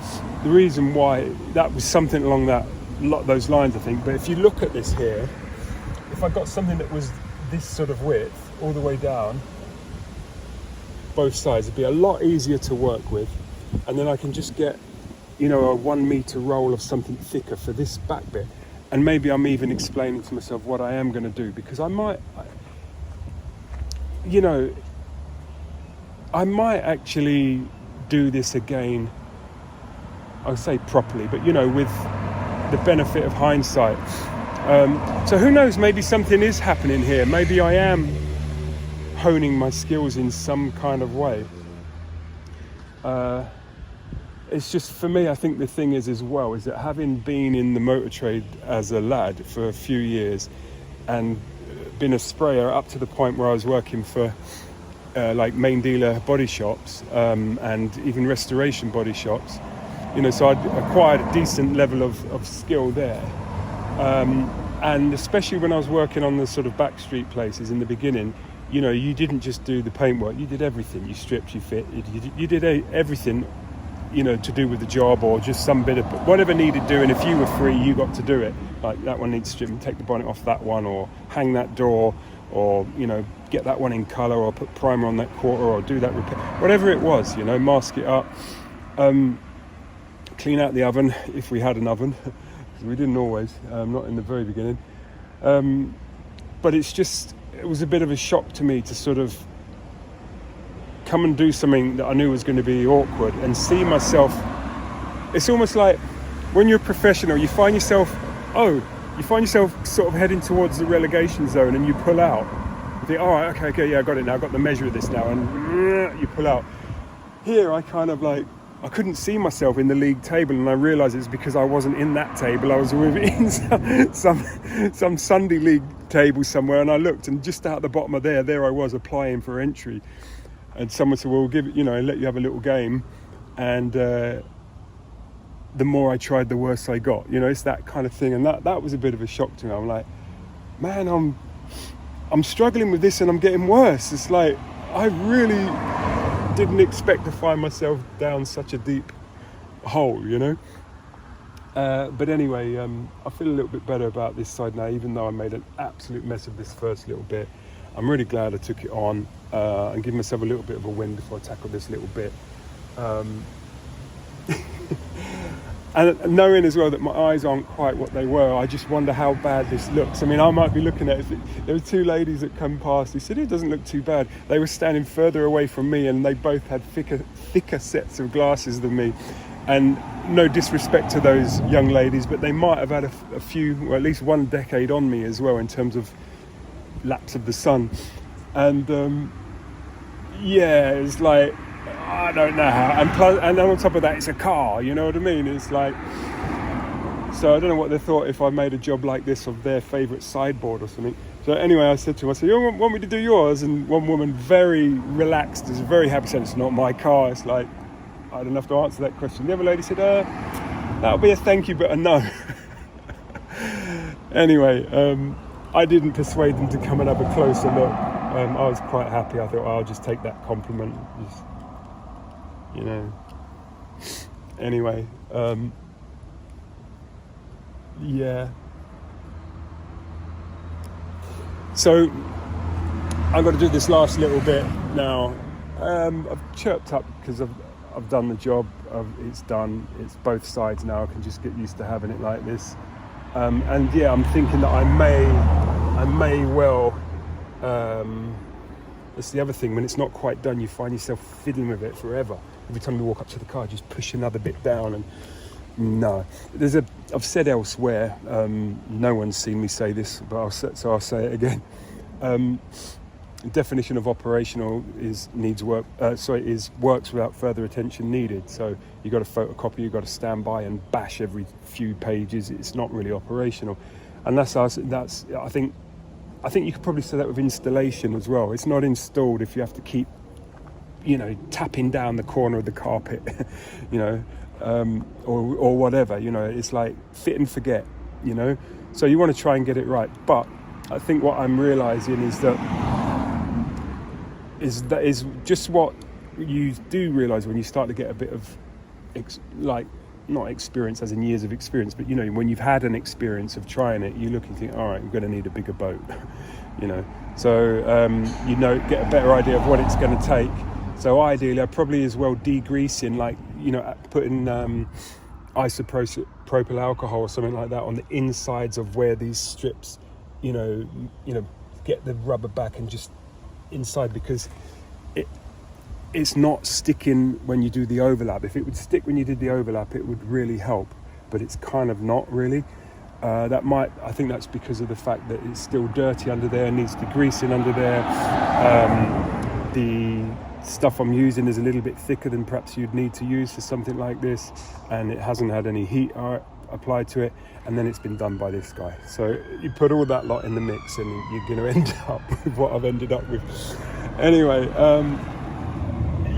the reason why, that was something along those lines, I think. But if you look at this here, if I got something that was this sort of width all the way down, both sides, it'd be a lot easier to work with. And then I can just get, you know, a 1 meter roll of something thicker for this back bit. And maybe I'm even explaining to myself what I am going to do, because I might actually do this again. I'll say properly, but you know, with the benefit of hindsight. So who knows, maybe something is happening here. Maybe I am honing my skills in some kind of way. It's just, for me, I think the thing is as well, is that having been in the motor trade as a lad for a few years and been a sprayer up to the point where I was working for like main dealer body shops and even restoration body shops, you know, so I'd acquired a decent level of skill there. And especially when I was working on the sort of backstreet places in the beginning, you know, you didn't just do the paintwork, you did everything. You stripped, you fit, you did everything, you know, to do with the job, or just some bit of whatever needed doing. If you were free, you got to do it. Like that one needs stripping, take the bonnet off that one, or hang that door, or, you know, get that one in colour, or put primer on that quarter, or do that repair, whatever it was, you know, mask it up. Clean out the oven, if we had an oven. We didn't always, not in the very beginning. But it was a bit of a shock to me to sort of come and do something that I knew was going to be awkward and see myself. It's almost like when you're a professional, you find yourself sort of heading towards the relegation zone, and you pull out. You think, all right, okay, yeah, I got it now. I got the measure of this now, and you pull out. Here, I kind of like I couldn't see myself in the league table, and I realised it's because I wasn't in that table. I was within some Sunday league table somewhere, and I looked, and just out the bottom of there I was applying for entry, and someone said, "Well, we'll give it, let you have a little game," and the more I tried, the worse I got. It's that kind of thing, and that was a bit of a shock to me. I'm like, man, I'm struggling with this, and I'm getting worse. It's like I really didn't expect to find myself down such a deep hole, but anyway, I feel a little bit better about this side now, even though I made an absolute mess of this first little bit. I'm really glad I took it on and give myself a little bit of a win before I tackle this little bit. And knowing as well that my eyes aren't quite what they were, I just wonder how bad this looks. I mean, I might be looking at it. There were two ladies that come past. They said it doesn't look too bad. They were standing further away from me, and they both had thicker sets of glasses than me. And no disrespect to those young ladies, but they might have had a few, or at least one decade on me as well in terms of lapse of the sun. And it's like, I don't know how, and then on top of that, it's a car, you know what I mean? It's like, so I don't know what they thought if I made a job like this of their favourite sideboard or something. So anyway, I said to them, you want me to do yours? And one woman, very relaxed, is very happy, said, it's not my car. It's like, I don't have to answer that question. The other lady said, that'll be a thank you, but a no. Anyway, I didn't persuade them to come and have a closer look. I was quite happy. I thought, I'll just take that compliment. Anyway, so I've got to do this last little bit now. I've chirped up because I've done the job. It's done. It's both sides now. I can just get used to having it like this. I'm thinking that I may well. That's the other thing. When it's not quite done, you find yourself fiddling with it forever. Every time you walk up to the car, just push another bit down. And no, I've said elsewhere. No one's seen me say this, but I'll say it again. Definition of operational is works without further attention needed. So you got to photocopy, you got to stand by and bash every few pages. It's not really operational, and that's I think you could probably say that with installation as well. It's not installed if you have to keep, tapping down the corner of the carpet, or whatever. It's like fit and forget. So you want to try and get it right. But I think what I'm realizing is just what you do realize when you start to get a bit of not experience as in years of experience, but when you've had an experience of trying it, you look and think, all right, we're going to need a bigger boat. So get a better idea of what it's going to take. So ideally, I'd probably as well degreasing, putting isopropyl alcohol or something like that on the insides of where these strips, get the rubber back and just inside, because it's not sticking when you do the overlap. If it would stick when you did the overlap, it would really help, but it's kind of not really. I think that's because of the fact that it's still dirty under there, needs degreasing under there. The stuff I'm using is a little bit thicker than perhaps you'd need to use for something like this, and it hasn't had any heat applied to it, and then it's been done by this guy. So you put all that lot in the mix and you're going to end up with what I've ended up with. Anyway,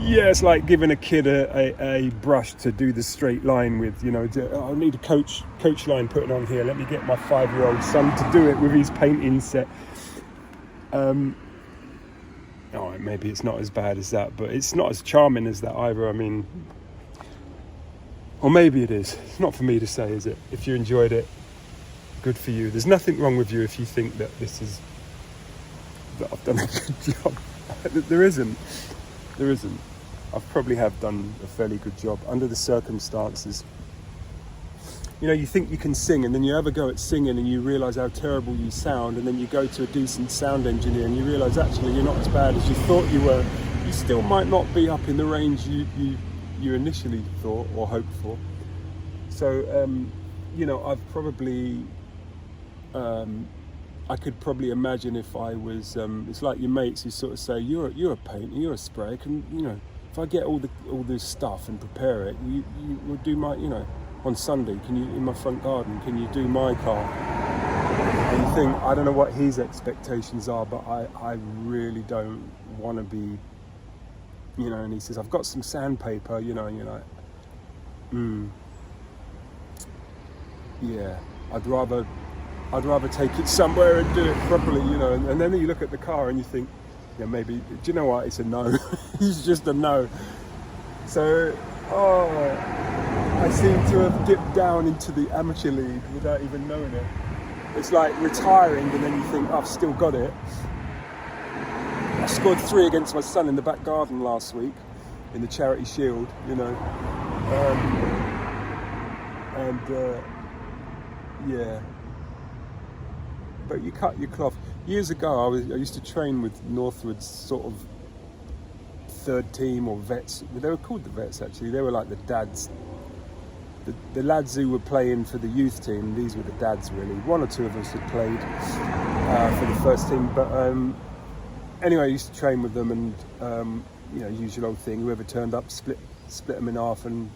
it's like giving a kid a brush to do the straight line with. I need a coach line putting on here. Let me get my 5-year-old son to do it with his painting set. Maybe it's not as bad as that, but it's not as charming as that either. I mean, or maybe it is. It's not for me to say, is it? If you enjoyed it, good for you. There's nothing wrong with you if you think that that I've done a good job. There isn't. I probably have done a fairly good job under the circumstances. You think you can sing, and then you have a go at singing and you realise how terrible you sound, and then you go to a decent sound engineer and you realise actually you're not as bad as you thought you were. You still might not be up in the range you initially thought or hoped for. So, I've probably, I could probably imagine if I was, it's like your mates who sort of say, you're a painter, you're a sprayer, if I get all this stuff and prepare it, you will do my, you know, on Sunday, can you, in my front garden, can you do my car? And you think, I don't know what his expectations are, but I really don't want to be, you know, and he says, I've got some sandpaper, you know, and you're like, yeah, I'd rather take it somewhere and do it properly, you know. And then you look at the car and you think, yeah, maybe, do you know what, it's a no. It's just a no. So, I seem to have dipped down into the amateur league without even knowing it. It's like retiring and then you think, I've still got it. I scored 3 against my son in the back garden last week in the Charity Shield, you know. Yeah. But you cut your cloth. Years ago, I used to train with Northwood's sort of third team or vets. They were called the vets, actually. They were like the dads. The lads who were playing for the youth team, these were the dads, really. 1 or 2 of us had played for the first team. But anyway, I used to train with them and, you know, usual old thing. Whoever turned up, split them in half and,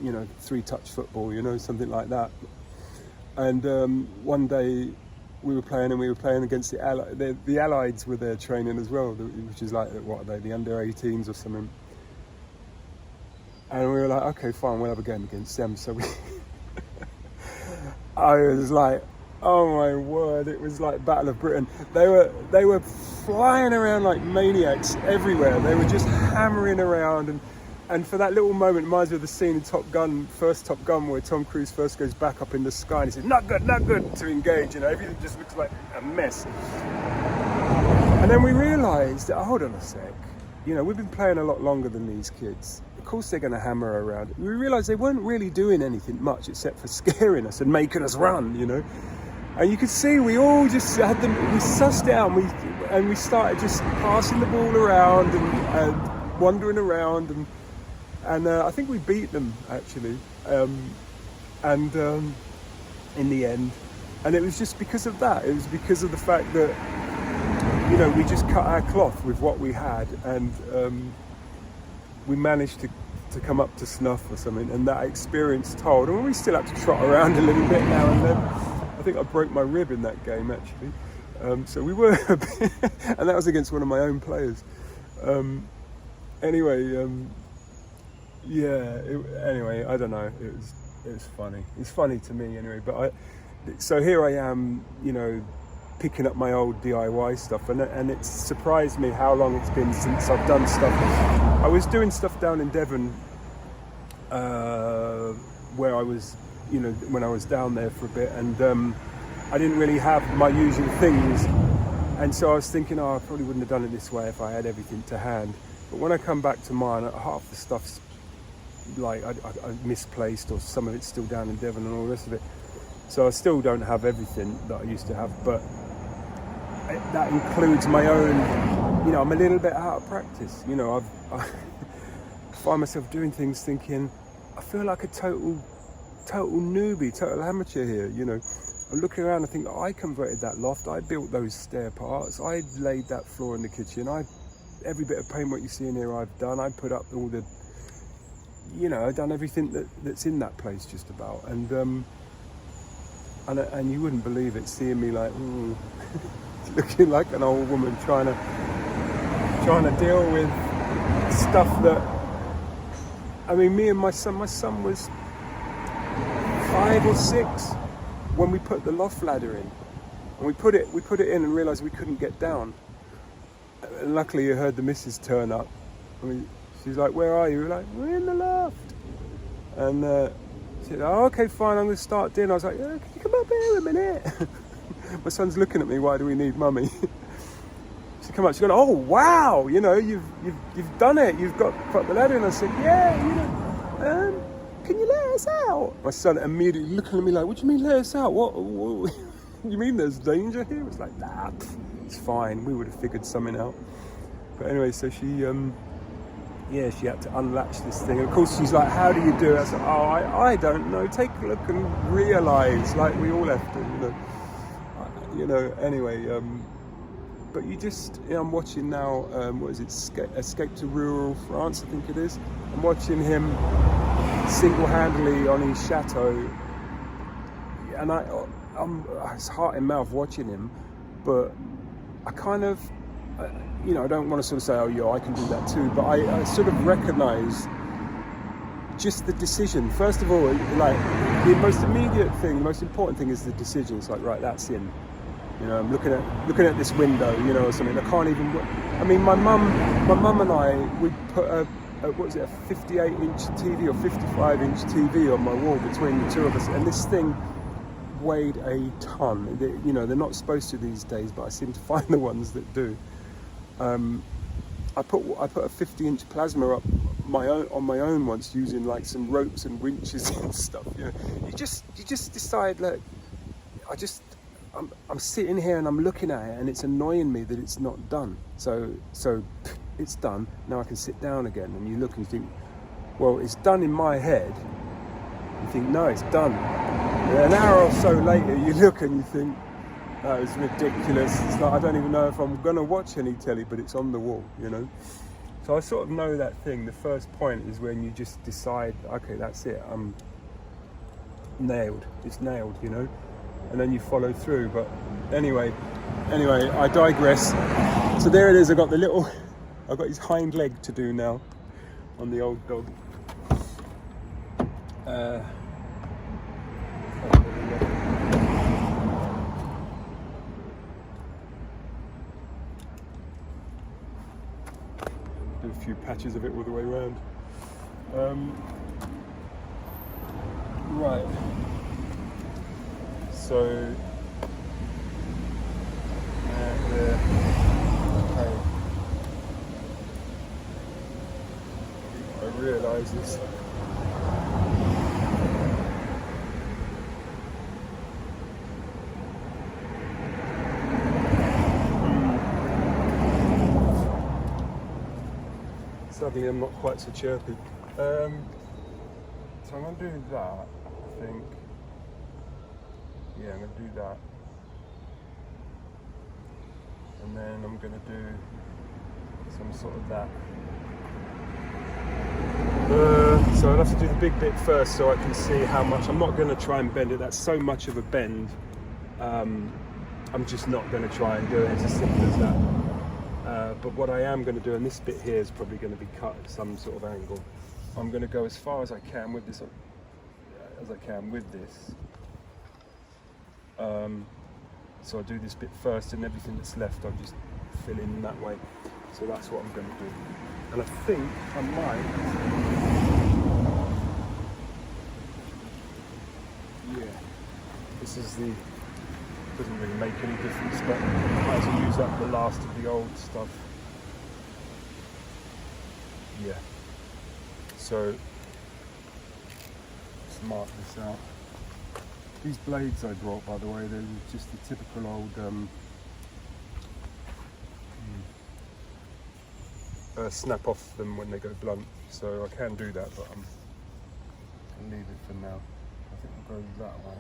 you know, 3-touch football, you know, something like that. And one day we were playing against the Allieds were there training as well, which is like, what are they, the under-18s or something. And we were like, okay, fine, we'll have a game against them. So I was like, oh my word, it was like Battle of Britain. They were flying around like maniacs everywhere. They were just hammering around, and for that little moment, it reminds me of the scene in Top Gun, first Top Gun, where Tom Cruise first goes back up in the sky and he says, not good, to engage, you know, everything just looks like a mess. And then we realised, hold on a sec, you know, we've been playing a lot longer than these kids. Of course they're going to hammer around. We realised they weren't really doing anything much except for scaring us and making us run, you know. And you could see we all just had them, we sussed it out and we started just passing the ball around and wandering around and I think we beat them actually, in the end. And it was just because of that. It was because of the fact that, you know, we just cut our cloth with what we had and we managed to come up to snuff or something, and that experience told. And we still had to trot around a little bit now and then. I think I broke my rib in that game actually. So we were a bit, and that was against one of my own players. Anyway, anyway, I don't know. It was funny. It's funny to me anyway. But so here I am, you know, picking up my old DIY stuff, and it's surprised me how long it's been since I've done stuff. I was doing stuff down in Devon, where I was, you know, when I was down there for a bit, and I didn't really have my usual things, and so I was thinking, I probably wouldn't have done it this way if I had everything to hand. But when I come back to mine, half the stuff's like I misplaced, or some of it's still down in Devon and all the rest of it. So I still don't have everything that I used to have, but that includes my own, you know, I'm a little bit out of practice. You know, I find myself doing things thinking, I feel like a total newbie, total amateur here, you know. I'm looking around and think, I converted that loft, I built those stair parts, I laid that floor in the kitchen, every bit of paintwork you see in here I've done, I put up all the, you know, I've done everything that's in that place just about. And you wouldn't believe it, seeing me like, looking like an old woman trying to deal with stuff that, I mean, me and my son was 5 or 6 when we put the loft ladder in, and we put it in and realised we couldn't get down. And luckily, you heard the missus turn up. I mean, she's like, "Where are you?" We're like, "We're in the loft." And she said, "Oh, okay, fine. I'm going to start dinner." I was like, "Can you come up here a minute?" My son's looking at me. Why do we need mummy? She come up. She's going, "Oh wow, you know, you've done it. You've got the ladder." And I said, "Yeah, you know, can you let us out?" My son immediately looking at me like, "What do you mean let us out? What you mean there's danger here?" It was like, "Nah, it's fine. We would have figured something out." But anyway, so she she had to unlatch this thing. And of course, she's like, "How do you do it?" I said, "Oh, I don't know. Take a look and realise, like we all have to, you know." Anyway, but you just, I'm watching now, what is it, Escape to Rural France, I think it is. I'm watching him single-handedly on his chateau, and I'm it's heart in mouth watching him, but I kind of, I don't want to sort of say, oh yeah, I can do that too, but I sort of recognise just the decision. First of all, like the most immediate thing, the most important thing is the decision. It's like, right, that's in. I'm looking at this window, or something. I can't even. I mean, my mum and I, we put a 58-inch TV or 55-inch TV on my wall between the two of us, and this thing weighed a ton. They're not supposed to these days, but I seem to find the ones that do. I put a 50-inch plasma up on my own once, using like some ropes and winches and stuff. You just decide, look, I'm sitting here and I'm looking at it, and it's annoying me that it's not done. So it's done. Now I can sit down again. And you look and you think, well, it's done in my head. You think, no, it's done. And an hour or so later, you look and you think, that was ridiculous. It's like, I don't even know if I'm going to watch any telly, but it's on the wall, So I sort of know that thing. The first point is when you just decide, okay, that's it. I'm nailed. It's nailed, And then you follow through. But anyway, I digress. So there it is. I've got his hind leg to do now on the old dog. Do a few patches of it all the way around. Right. So there. Okay. I realise this. Suddenly I'm not quite so chirpy. So I'm going to do that, I think. Yeah, I'm going to do that. And then I'm going to do some sort of that. So I'll have to do the big bit first so I can see how much. I'm not going to try and bend it. That's so much of a bend. I'm just not going to try and do it. It's as simple as that. But what I am going to do, and this bit here is probably going to be cut at some sort of angle. I'm going to go as far as I can with this. So I'll do this bit first, and everything that's left I'll just fill in that way. So that's what I'm going to do. And I think I might. Yeah. This is the. Doesn't really make any difference, but I might as well use up the last of the old stuff. Yeah. So let's mark this out. These blades I brought, by the way, they're just the typical old snap off them when they go blunt. So I can do that, but I'll leave it for now. I think we'll go that way.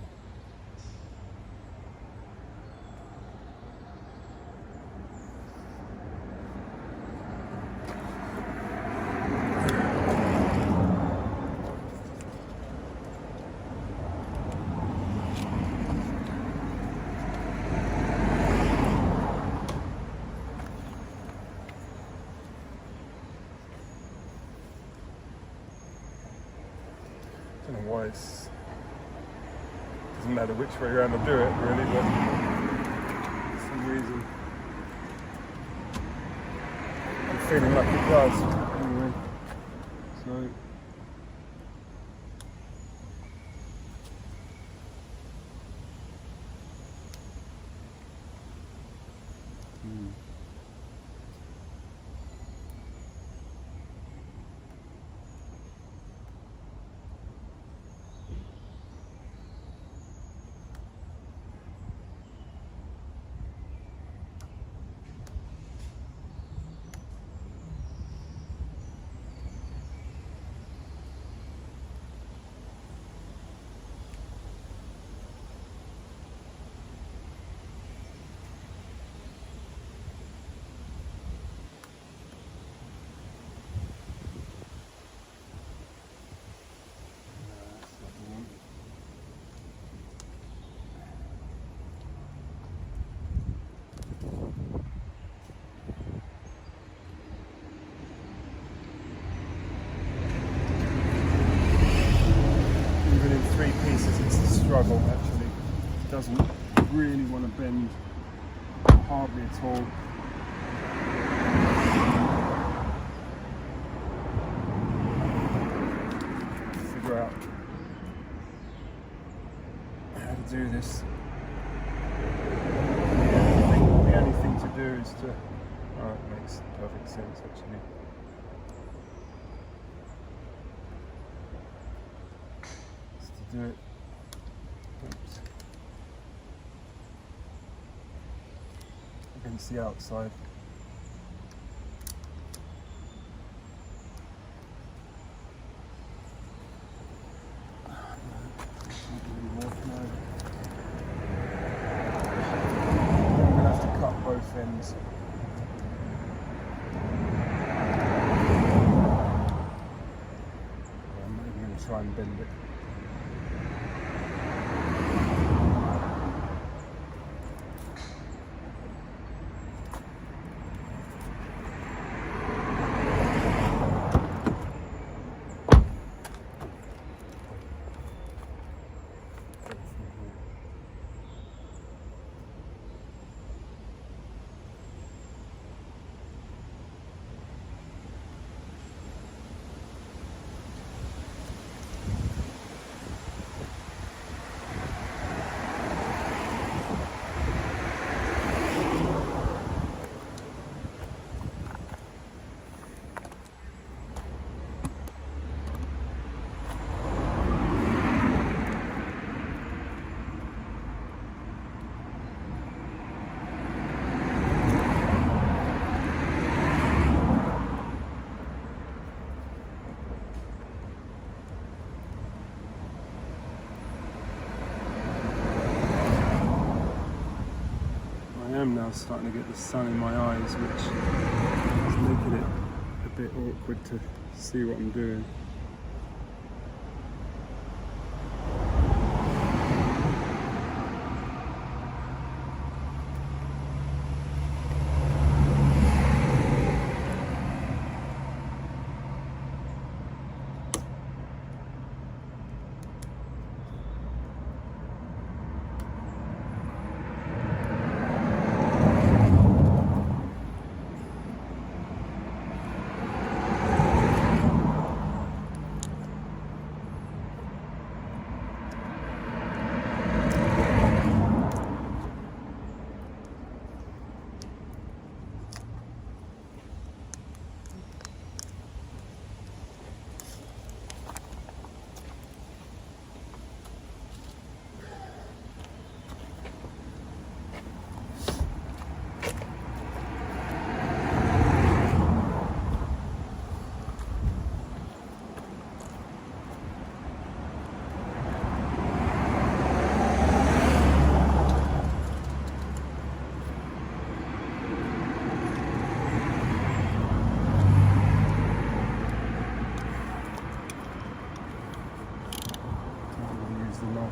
I don't know why doesn't matter which way around I do it really, but for some reason I'm feeling like it does. Anyway, so 3 pieces, it's a struggle actually. It doesn't really want to bend hardly at all. Figure out how to do this. The only thing to do is to, oh, it makes perfect sense actually. Is to do it, oops, against the outside. Ends. I'm not even going to try and bend it. I'm now starting to get the sun in my eyes, which is making it a bit awkward to see what I'm doing.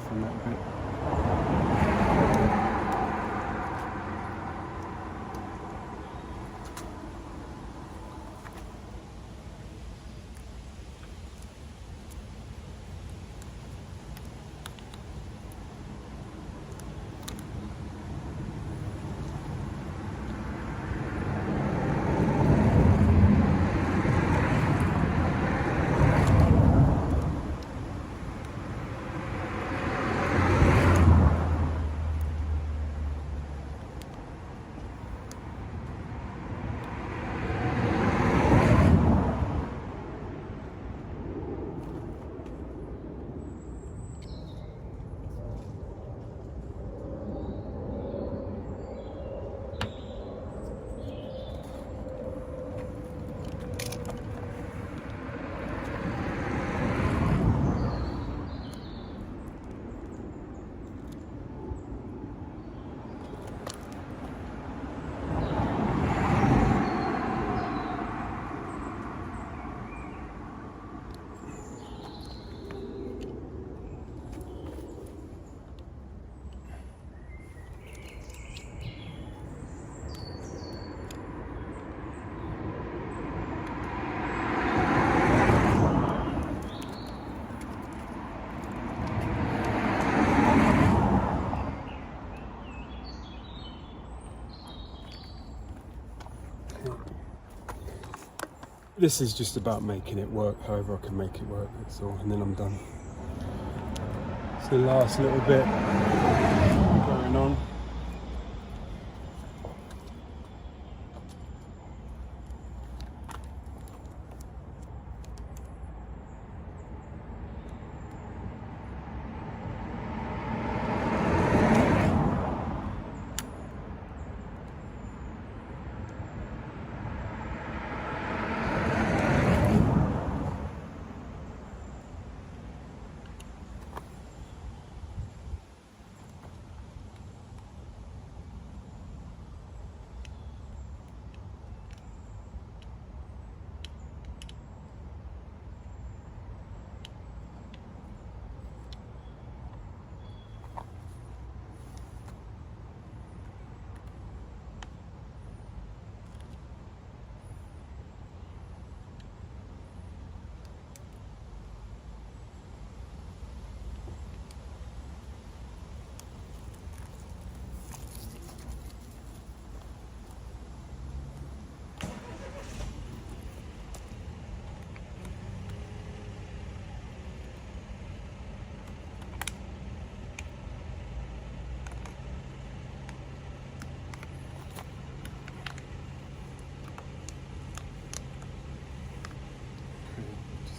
From that bit. this is just about making it work however I can make it work, that's all, and then I'm done. It's the last little bit going on.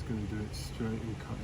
Going to do it straight and cut it.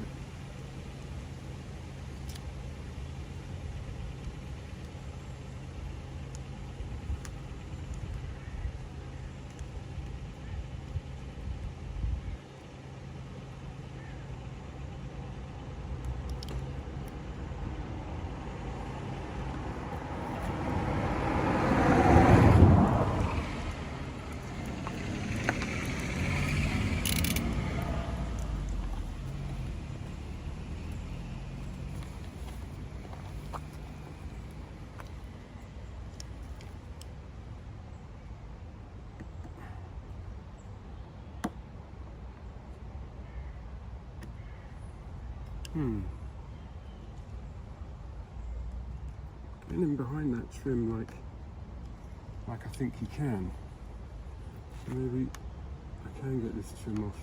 Getting in behind that trim like I think you can. Maybe I can get this trim off.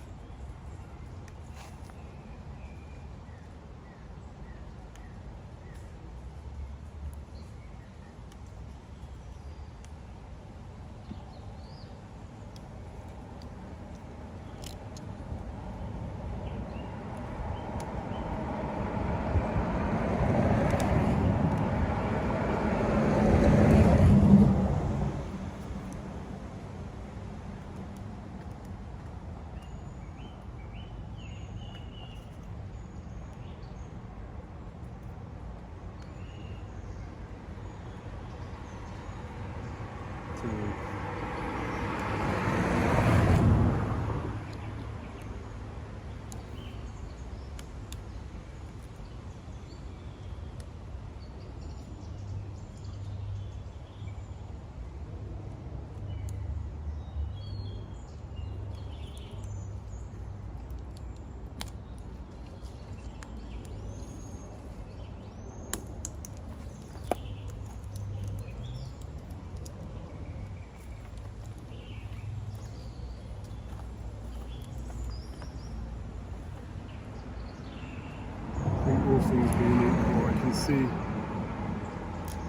All things being equal, I can see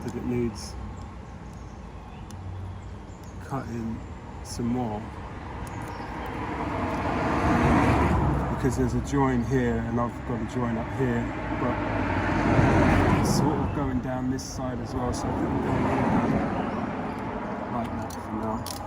that it needs cutting some more because there's a join here and I've got a join up here, but it's sort of going down this side as well, so I think I'm going to leave it like that for now.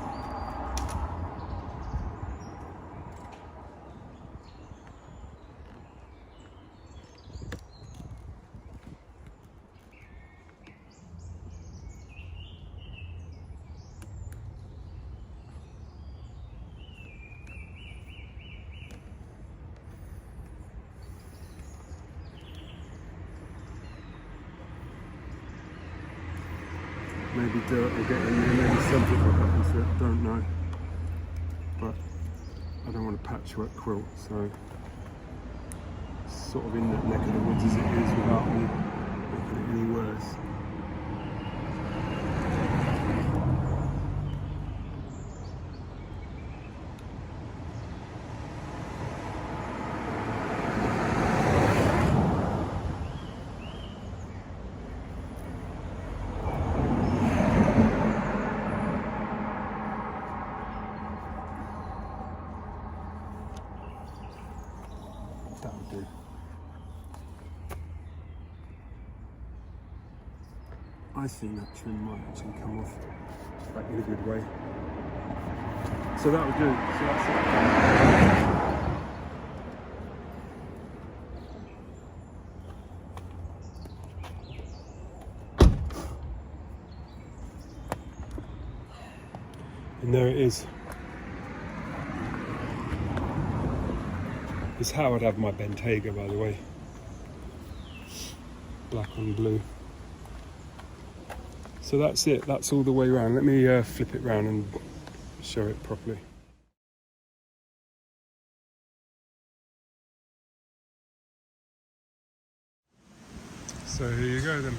Maybe dirt will get in there, maybe something will happen to it, don't know. But I don't want a patchwork quilt, so it's sort of in that neck of the woods as it is without me making it any worse. I think that trim might actually come off like in a good way. So that will do. So that's it. And there it is. It's how I'd have my Bentayga, by the way. Black on blue. So that's it. That's all the way around. Let me flip it round and show it properly. So here you go then.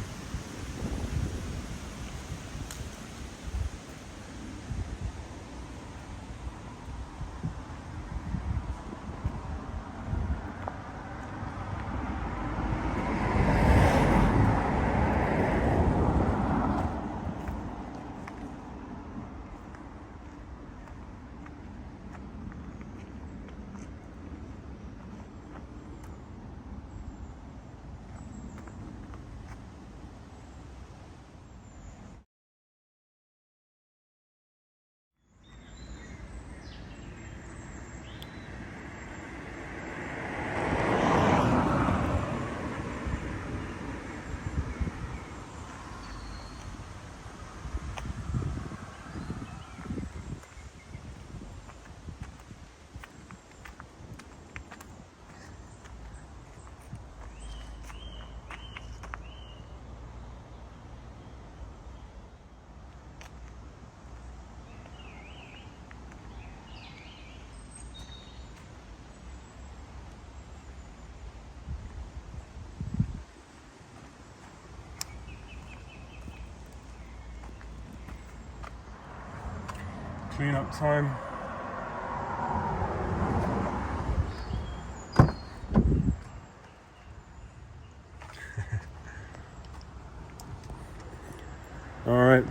Clean up time. All right.